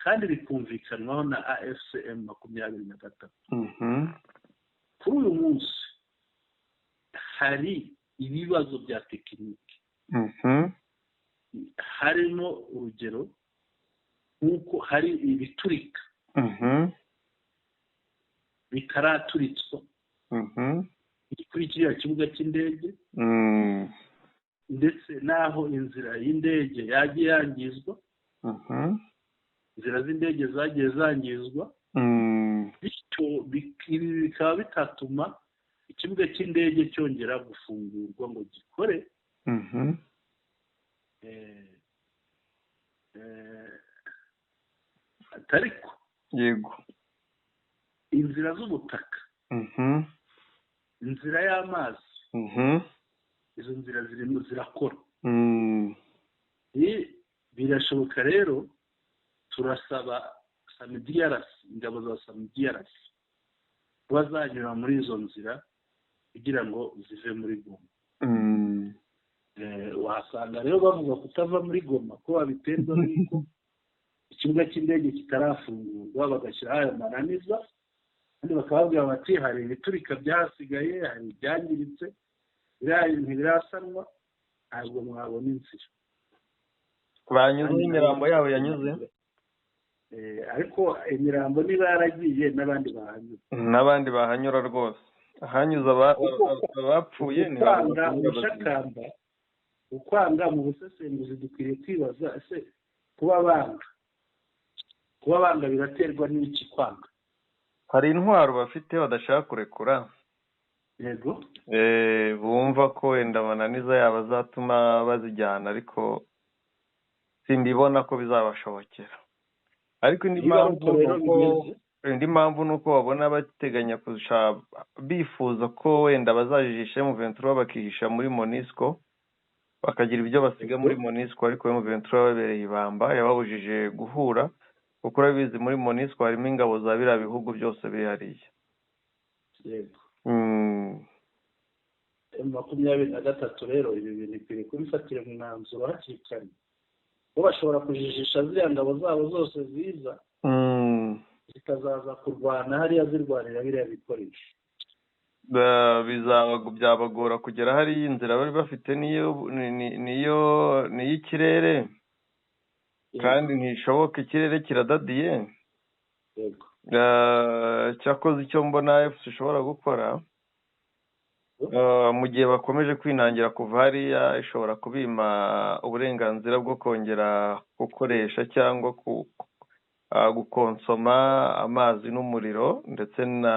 kandi bikumvikanwaho na AFCM23. Kuri uyu munsi hari ibibazo bya tekiniki. Harimo urugero nk'uko hari ibiturika bitaraturitswa kuri kiriya kibuga cy'indege, ndetse n'aho inzira y'indege yagiye yangizwa, inzira z'indege zagiye zangizwa, bityo ibi bikaba bitatuma ikibuga cy'indege cyongera gufungurwa ngo gikore. Atariko yego, inzira z'ubutaka, inzira y'amazi, izo nzira zirimo zirakora. Birashoboka rero, turasaba SAMDRC, ingabo za SAMDRC bazanyura muri izo nzira kugira ngo zive muri Goma. wasanga rero bavuga kutava muri Goma ko babiterwa n'uko ikibuga cy'indege kitarafungurwa bagashyiraho ayo mananiza kandi bakababwira bati hari ibiturika byahasigaye hari ibyangiritse ntibirasanwa ntabwo mwabona inzira banyuze imirambo yabo yanyuze ariko imirambo niba yaragiye n'abandi bahanyura rwose ahanyuze abapfuye ukwanga mu busesenguzi dukwiriye kwibaza ese kuba banga biraterwa n'iki kwanga hari intwaro bafite badashaka kurekura yego bumva ko wenda amananiza yabo azatuma bazijyana ariko simbibona ko bizabashobokera ariko indi mpamvu ni uko babona bateganya bifuza ko wenda bazajijisha M23 bakihisha muri MONUSCO bakagira ibyo basiga muri MONUSCO ariko M23 babereye ibamba yababujije guhura kuko urabizi muri MONUSCO harimo ingabo za biriya bihugu byose biri hariya yego M23 rero ibi bintu bikwiye kubifatira mu mwanzuro hakiri kare bo bashobora kujijisha ziriya ngabo zabo zose ziza zikazaza kurwana hariya zirwanira biriya bikoresho byabagora kugera hariya inzira bari bafite niyo ikirere kandi ntishoboka ikirere kiradadiye cyakoze icyo mbona FC ishobora gukora mu gihe bakomeje kwinangira kuva hariya ishobora kubima uburenganzira bwo kongera gukoresha cyangwa gukonsoma amazi n'umuriro ndetse na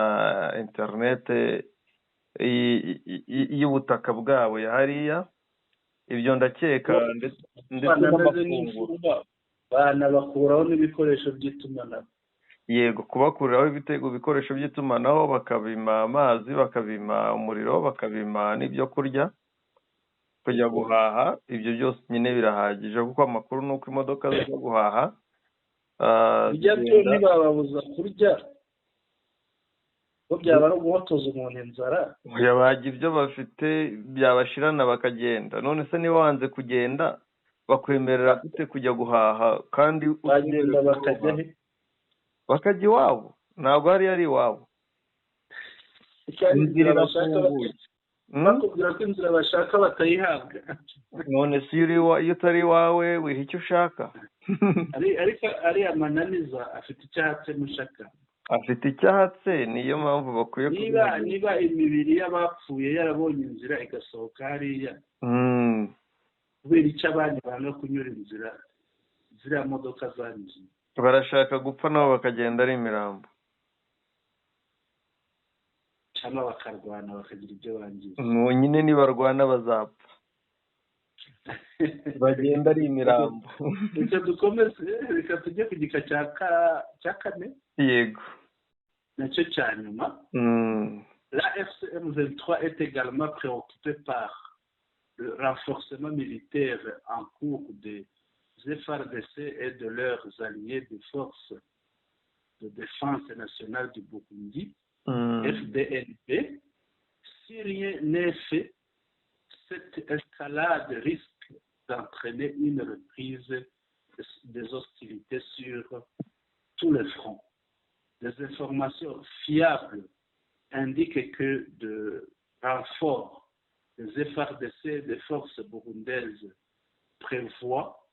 interinete y'ubutaka bwabo ya hariya ibyo ndakeka ndetse n'amafunguro banabakuraho n'ibikoresho by'itumanaho yego kubakuriraho ibikoresho by'itumanaho bakabima amazi bakabima umuriro bakabima n'ibyo kurya kujya guhaha ibyo byose nyine birahagije kuko amakuru ni uko imodoka zo guhaha bijya byo ntibababuza kurya ko byaba ari uguhotoza umuntu inzara yabaga ibyo bafite byabashirana bakagenda none se niba wanze kugenda bakwemerera gute kujya guhaha kandi bagenda bakajya he bakajya iwabo ntabwo hari iwabo bakubwira ko inzira bashaka batayihabwa none se iyo utari iwawe wiha icyo ushaka ariko ariya mananiza afite icyahatse mushaka afite icyahatse niyo mpamvu bakwiye niba imibiri y'abapfuye yarabonye inzira igasohoka hariya kubera icyo abandi banga kunyura inzira ziriya modoka zanyuze barashaka gupfa nabo bakagenda ari imirambo cyangwa bakarwana bakagira ibyo bangiza nyine nibarwana bazapfa bagenda ari imirambo reka dukomeze reka tujye ku gika cya kane yego nacyo cya nyuma la FCM23 est également préoccupée par le renforcement militaire en cours des FARDC et de leurs alliés des forces de défense nationale du Burundi, FDNB. Si rien n'est fait, cette escalade risque d'entraîner une reprise des hostilités sur tous les fronts. Des informations fiables indiquent que de renforts des FARDC et des forces burundaises prévoient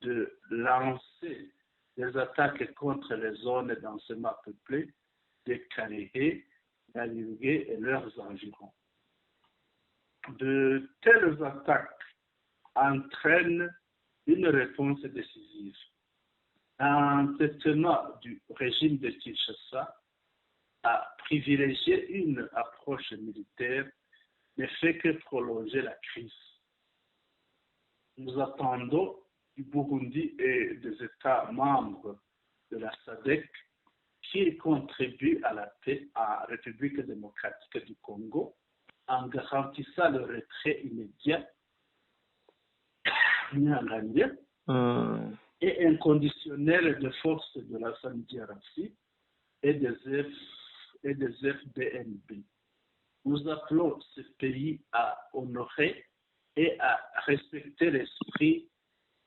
de lancer des attaques contre les zones densément peuplées de Karéhé, d'Alingé et leurs environs. De telles attaques entraînent une réponse décisive. L'entêtement du régime de Kinshasa à privilégier une approche militaire ne fait que prolonger la crise. Nous attendons du Burundi et des États membres de la SADC qui contribuent à la paix en République démocratique du Congo en garantissant le retrait immédiat et inconditionnel des forces de la SANDRC et des FDNB. nous appelons ce pays à honorer et à respecter l'esprit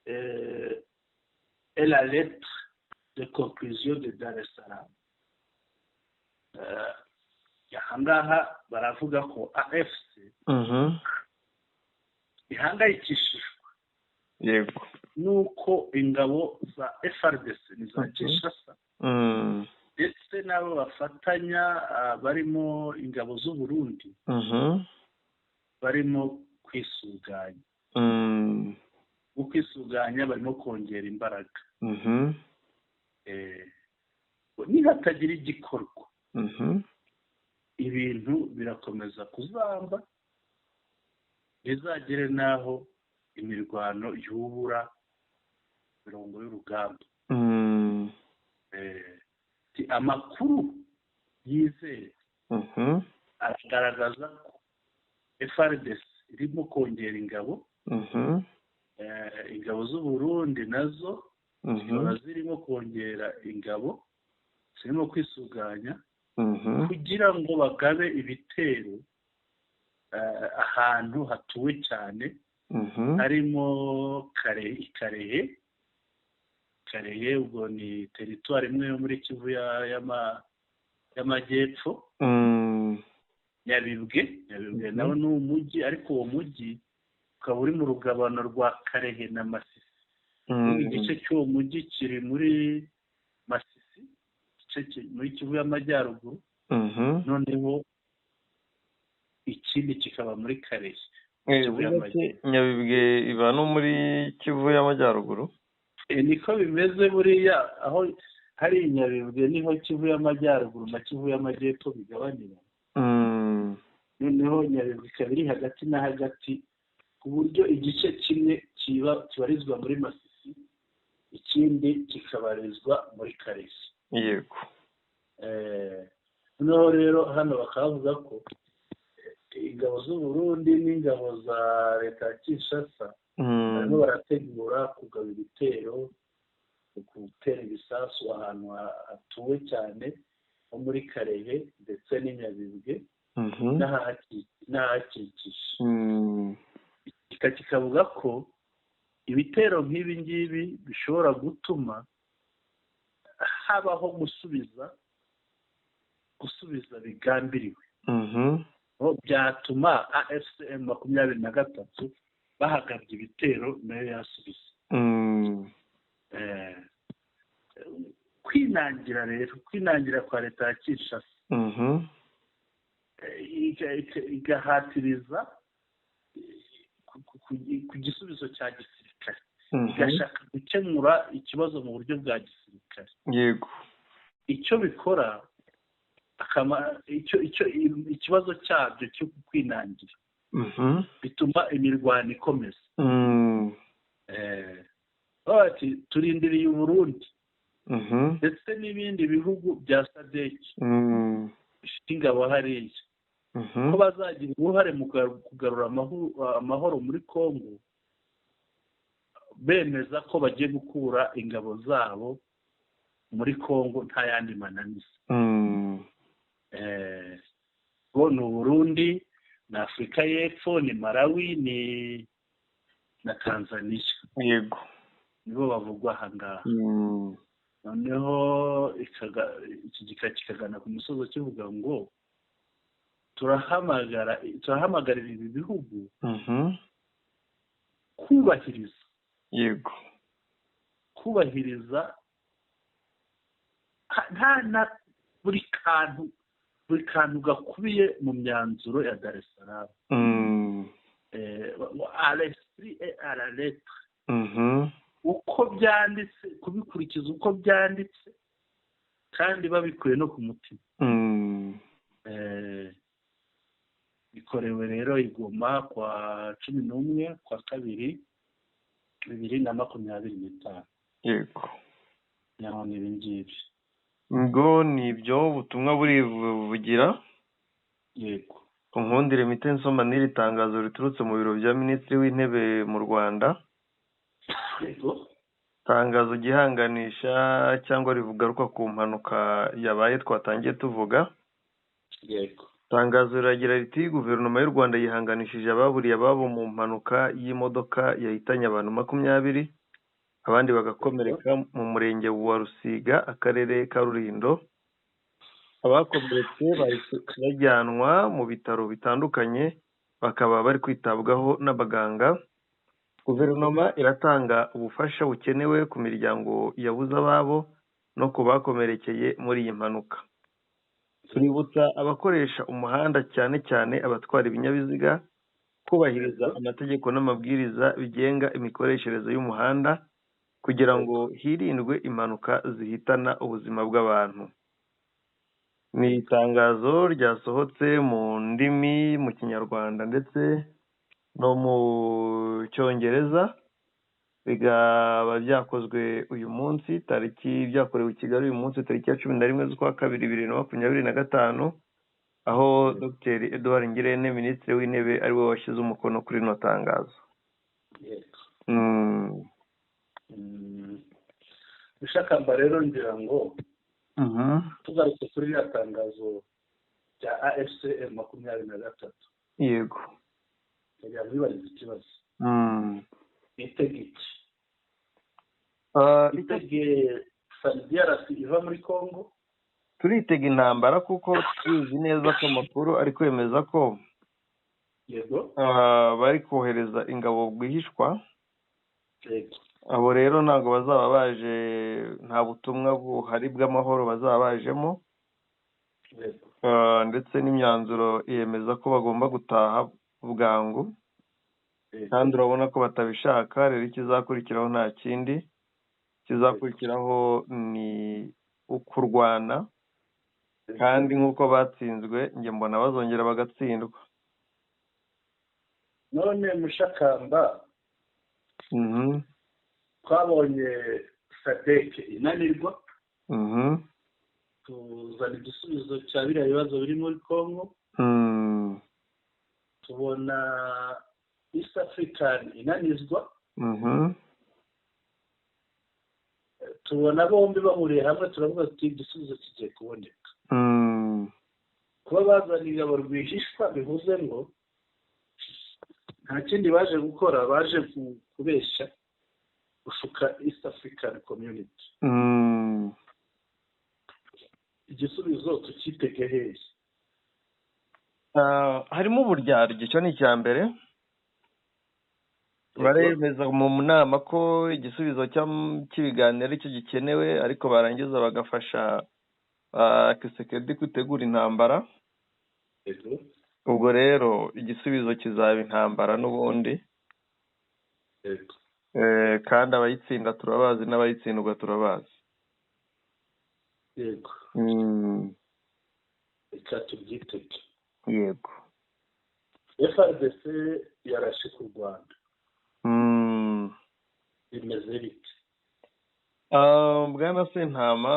et la lettre de conclusion de Dar es Salaam. Ahangaha baravuga ko AFC ihangayikishijwe yego nuko ingabo za FARDC niza Kinshasa ndetse n'abo bafatanya barimo ingabo z'u Burundi barimo kwisuganya ukwisuganya barimo kongera imbaraga nihatagira igikorwa ibintu birakomeza kuzamba bizagere n'aho imirwano yubura mirongo y'urugamba. Amakuru yizewe agaragaza ko FARDC irimo kongera ingabo ingabo z'u Burundi nazo zikaba zirimo kongera ingabo zirimo kwisuganya kugira ngo bagabe ibitero ahantu hatuwe cyane harimo Karehe ubwo ni teritwari imwe yo muri Kivu y'amajyepfo. Nyabibwe nawo ni umujyi ariko uwo mujyi ukaba uri mu rugabano rwa Karehe na Masisi. Igice cy'uwo mujyi kiri muri Masisi, igice muri Kivu y'amajyaruguru, noneho ikindi kikaba muri Karehe. Nyabibwe iba no muri Kivu y'amajyaruguru. Niko bimeze buriya aho hari Nyabibwe niho Kivu y'amajyaruguru na Kivu y'amajyepfo bigabanira. Noneho Nyabibwe ikaba iri hagati na hagati ku buryo igice kimwe kibarizwa muri Masisi ikindi kikabarizwa muri Karehe. Yego. Noneho rero hano bakavuga ko ingabo z'u Burundi n'ingabo za leta ya Kinshasa barimo barategura kugaba ibitero, gutera ibisasu ahantu hatuwe cyane nko muri Karehe ndetse n'Inyabibwe n'ahakikije. Kikavuga ko ibitero nk'ibi ngibi bishobora gutuma habaho gusubiza bigambiriwe. Byatuma AFCM 23 bahagabye ibitero nayo yasubiza. Kwinangira kwa leta ya Kinshasa igahatiriza ku gisubizo cya gisirikare, igashaka gukemura ikibazo mu buryo bwa gisirikare. Yego. Icyo bikora ikibazo cyabyo cyo kwinangira bituma imirwano ikomeza. Bati turindiriye u Burundi ndetse n'ibindi bihugu bya SADC bifite ingabo hariya ko bazagira uruhare mu kugarura amahoro muri Kongo, bemeza ko bagiye gukura ingabo zabo muri Kongo nta yandi mananiza. Bo ni Burundi na Afurika y'Epfo ni Malawi ni na Tanzania. Yego. Nibo bavugwa ahangaha. Noneho iki gika kikagana ku musozo kivuga ngo turahamagarira ibi bihugu kubahiriza. Yego. Kubahiriza nta buri kantu gakubiye mu myanzuro ya Dar es Salaam. À l'esprit et à la lettre. Uko byanditse, kubikurikiza uko byanditse kandi babikuye no ku mutima. Bikorewe rero i Goma kwa 11 kwa 2025. Yego. None ibingibi ngo nibyo ubutumwa burivugira. Yego. Nkundire mite nsoma n'iri tangazo riturutse mu biro bya Minisitiri w'Intebe mu Rwanda. Yego. Tangazo gihanganisha cyangwa rivugaruka ku mpanuka yabaye twatangiye tuvuga. Yego. Itangazo riragira riti guverinoma y'u Rwanda yihanganishije ababuriye ababo mu mpanuka y'imodoka yahitanye abantu 20 abandi bagakomereka mu murenge wa Rusiga akarere ka Rulindo. Abakomeretse bajyanwa mu bitaro bitandukanye bakaba bari kwitabwaho n'abaganga. Guverinoma iratanga ubufasha bukenewe ku miryango yabuze ababo no ku bakomerekeye muri iyi mpanuka. Tuributsa abakoresha umuhanda cyane cyane abatwara ibinyabiziga kubahiriza amategeko n'amabwiriza bigenga imikoreshereze y'umuhanda kugira ngo hirindwe impanuka zihitana ubuzima bw'abantu. Ni itangazo ryasohotse mu ndimi mu Kinyarwanda ndetse no mu Cyongereza, bikaba byakozwe uyu munsi byakorewe i Kigali uyu munsi tariki ya 11 z'ukwa kabiri 2025, aho Dr Edouard Ngirente Minisitiri w'Intebe ari we washyize umukono kuri rino tangazo. Bishakamba rero ngira ngo tugarutse kuri iriya tangazo rya AFCM 23. Yego. Kugira ngo bibarize ikibazo. Itegeki. Itege FARDC iva muri Congo. Turitega intambara kuko tuzi neza ko amakuru ari kwemeza ko Yego. Bari kohereza ingabo bwihishwa. Yego. Abo rero ntabwo bazaba baje, nta butumwa buhari bw'amahoro bazaba bajemo. Yego. Ndetse n'imyanzuro yemeza ko bagomba gutaha bwangu. Kandi urabona ko batabishaka. Rero ikizakurikiraho nta kindi, kizakurikiraho ni ukurwana, kandi nk'uko batsinzwe njye mbona bazongera bagatsindwa. None Mushakamba, twabonye SADC inanirwa, tuzana igisubizo cya biriya bibazo biri muri Congo, tubona East African inanizwa, tubona bombi bahuriye hamwe, turavuga ati igisubizo kigiye kuboneka. Kuba bazaniye ingabo rwihishwa bivuze ngo nta kindi baje gukora, baje kubeshya, gushuka East African Community. Igisubizo tukitege hehe? Harimo uburyarya, icyo ni icya mbere. Baremeza mu nama ko igisubizo cy'ibiganiro aricyo gikenewe, ariko barangiza bagafasha Kisekedi gutegura intambara. Ubwo rero igisubizo kizaba intambara n'ubundi. Kandi abayitsinda turabazi n'abayitsindwa turabazi. Yego. Reka tubyitege. Yego. FARDC yarashe ku Rwanda. Bimeze bite? Bwana Sentama,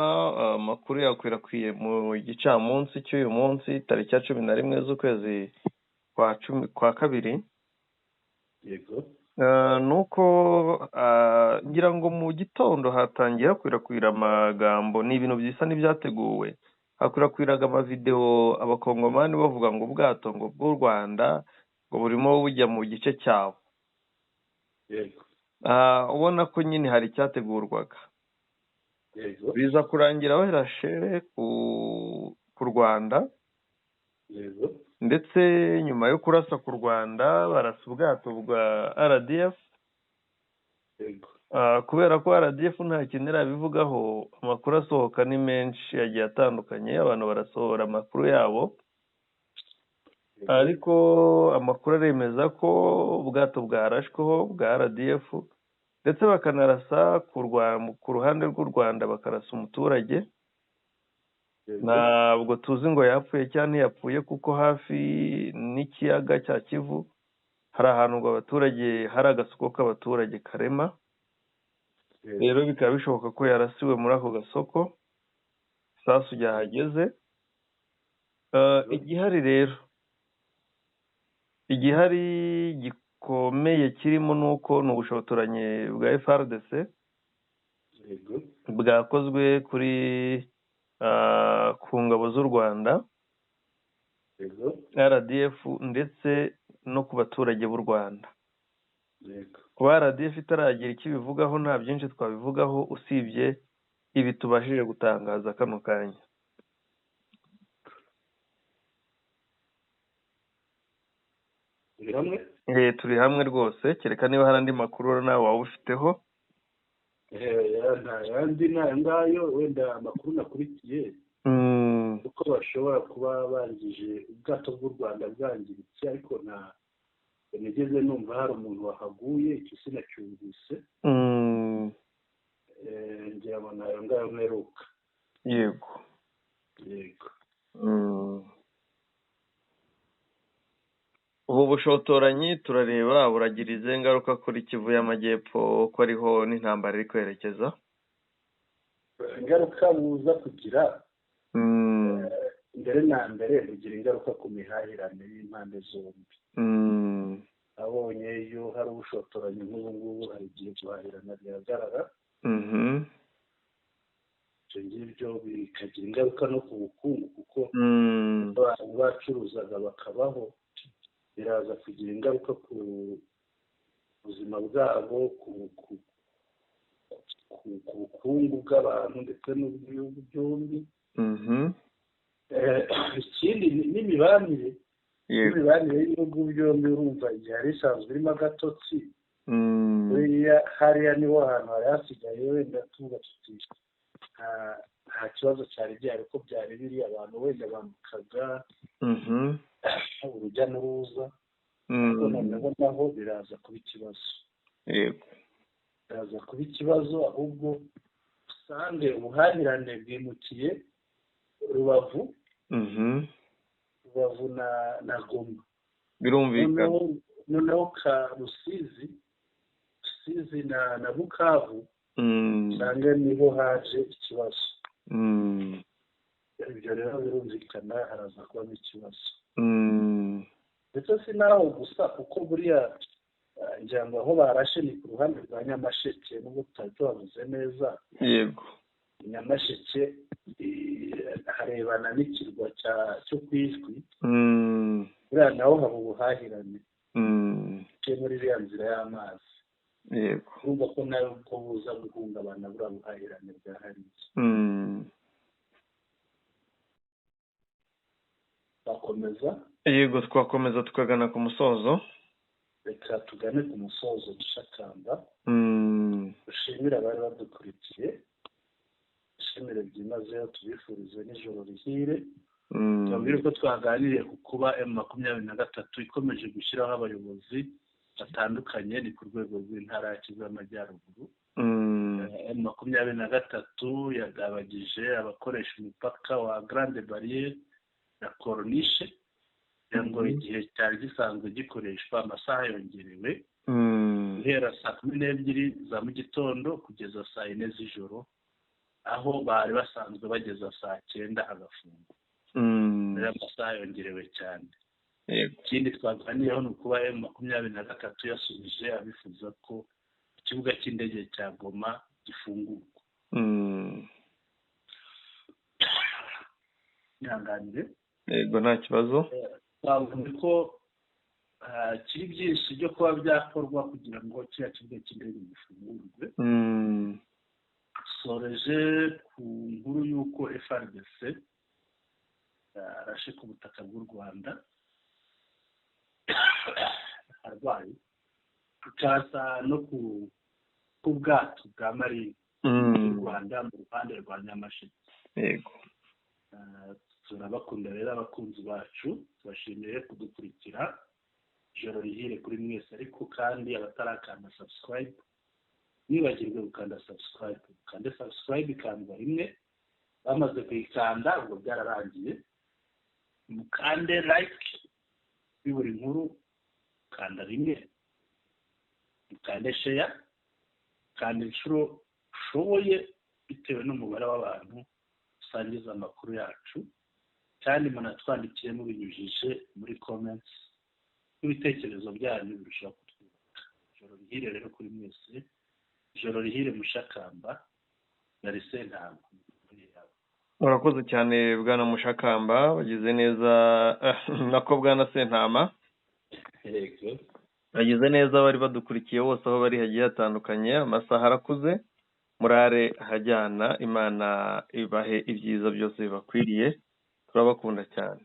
amakuru yakwirakwiye mu gicamunsi cy'uyu munsi tariki ya 11 z'ukwezi kwa kabiri. Yego. Nuko ngira ngo mu gitondo hatangiye hakwirakwira amagambo, ni ibintu bisa n'ibyateguwe. Hakwirakwiraga amavideo abakongomani bavuga ngo ubwato ngo bw'u Rwanda ngo burimo bujya mu gice cyabo. Yego. Ubona ko nyine hari icyategurwaga. Yego. Biza kurangira barashe ku Rwanda. Yego. Ndetse nyuma yo kurasa ku Rwanda barasa ubwato bwa RDF. Yego. Kubera ko RDF nta kintu irabivugaho, amakuru asohoka ni menshi yagiye atandukanye, abantu barasohora amakuru yabo. Ariko amakuru aremeza ko ubwato bwarashweho bwa RDF, ndetse bakanarasa ku ruhande rw'u Rwanda bakarasa umuturage. Ntabwo tuzi ngo yapfuye cyangwa ntiyapfuye, kuko hafi n'ikiyaga cya Kivu hari ahantu ngo abaturage, hari agasoko k'abaturage karema. Rero bikaba bishoboka ko yarasiwe muri ako gasoko, isasu ryahageze. Igihari gikomeye kirimo nuko ni ubushotoranyi bwa FARDC bwakozwe kuri ku ngabo z'u Rwanda. RDF ndetse no ku baturage b'u Rwanda. Kuba RDF itaragira icyo ibivugaho nta byinshi twabivugaho usibye ibi tubashije gutangaza kano kanya. Turi hamwe rwose, kereka niba hari andi makuru nawe waba ufiteho. Ayandi nayo ngayo wenda amakuru nakurikiye uko bashobora kuba bangije ubwato bw'u Rwanda bwangiritse, ariko nigeze numva hari umuntu wahaguye, icyo sinacyumvise. ngira ngo nayo ngayo mperuka. Yego. Ubu bushotoranyi turareba buragiriza ingaruka kuri Kivu y'Amajyepfo ko ariho n'intambara iri kwerekeza. Ingaruka buza kugira mbere na mbere bugira ingaruka ku mihahirane y'impande zombi. Abonye iyo hari ubushotoranyi nk'ubu ngubu hari igihe guhahirana bihagarara. Ibyo ngibyo bikagira ingaruka no ku bukungu, kuko abantu bacuruzaga bakabaho, biraza kugira ingaruka ku buzima bwabo, ku bukungu bw'abantu ndetse n'ubw'ibihugu byombi. Ikindi n'imibanire y'ibihugu byombi, urumva igihe hari isanzwe irimo agatotsi, hariya niho hantu hari hasigaye wenda tuvuga tuti nta kibazo cyari gihari, ko byari biri abantu wenda bambukaga urujya n'uruza, ariko noneho naho biraza kuba ikibazo. Biraza kuba ikibazo, ahubwo usange ubuhahirane bwimukiye Rubavu na Goma, birumvikana. Noneho ka Rusizi na Bukavu usanga niho haje ikibazo. Ibyo rero birumvikana haraza kubamo ikibazo. Ndetse si naho gusa, kuko buriya ngira ngo aho barashe ni ku ruhande rwa Nyamasheke, nubwo tutari tuhabuze neza. Yego. Nyamasheke harebana n'ikirwa cyo ku Ijwi, buriya naho haba ubuhahirane muri iriya nzira y'amazi. Yego. Urumva ko nawe ubwo buza guhungabana buriya buhahirane bwa hariya. Twakomeza? Yego, twakomeza tukagana ku musozo. Reka tugane ku musozo dushakamba. Dushimire abari badukurikiye, dushimire byimazeyo, tubifurize n'ijoro rihire. Tubabwire ko twaganiriye ku kuba M23 ikomeje gushyiraho abayobozi batandukanye, ni ku rwego rw'intara ya Kivu y'Amajyaruguru. M23 yagabagije abakoresha umupaka wa Grande Barriere na Corniche, kugira ngo igihe cyari gisanzwe gikoreshwa amasaha yongerewe guhera saa 12 za mu gitondo kugeza saa 4 z'ijoro, aho bari basanzwe bageza saa 9 agafungwa. Rero amasaha yongerewe cyane. Ikindi twaganiriyeho ni ukuba M23 yasubije abifuza ko ikibuga cy'indege cya Goma gifungurwa. Nyanganire. Yego, nta kibazo. Twavuze ko kiri byinshi byo kuba byakorwa kugira ngo kiriya kibuga cy'indege gifungurwe. Soreje ku nkuru y'uko FARDC arashe ku butaka bw'u Rwanda arwaye, tukaza no ku bwato bwa Marine y'u Rwanda mu ruhande rwa Nyamasheke. Yego. Turabakunda rero abakunzi bacu, tubashimiye kudukurikira. Ijoro rihire kuri mwese, ariko kandi abatarakanda subscribe nibagirwe gukanda subscribe. Kandi subscribe ikandwa rimwe, bamaze kuyikanda ubwo byararangiye. Mukande like biburi nkuru, kanda rimwe. Mukande share, kandi inshuro ushoboye bitewe n'umubare w'abantu usangiza amakuru yacu. Kandi munatwandikiye mubinyujije muri comments, n'ibitekerezo byanyu birushaho kutwubaka. Ijoro rihire rero kuri mwese, ijoro rihire Mushakamba na Risentambwe. Murakoze cyane bwana Mushakamba, bagize neza nako bwana Sentama. Yego. Bagize neza bari badukurikiye bose aho bari hagiye hatandukanye, amasaha arakuze, murare ahajyana, Imana ibahe ibyiza byose bibakwiriye, turabakunda cyane.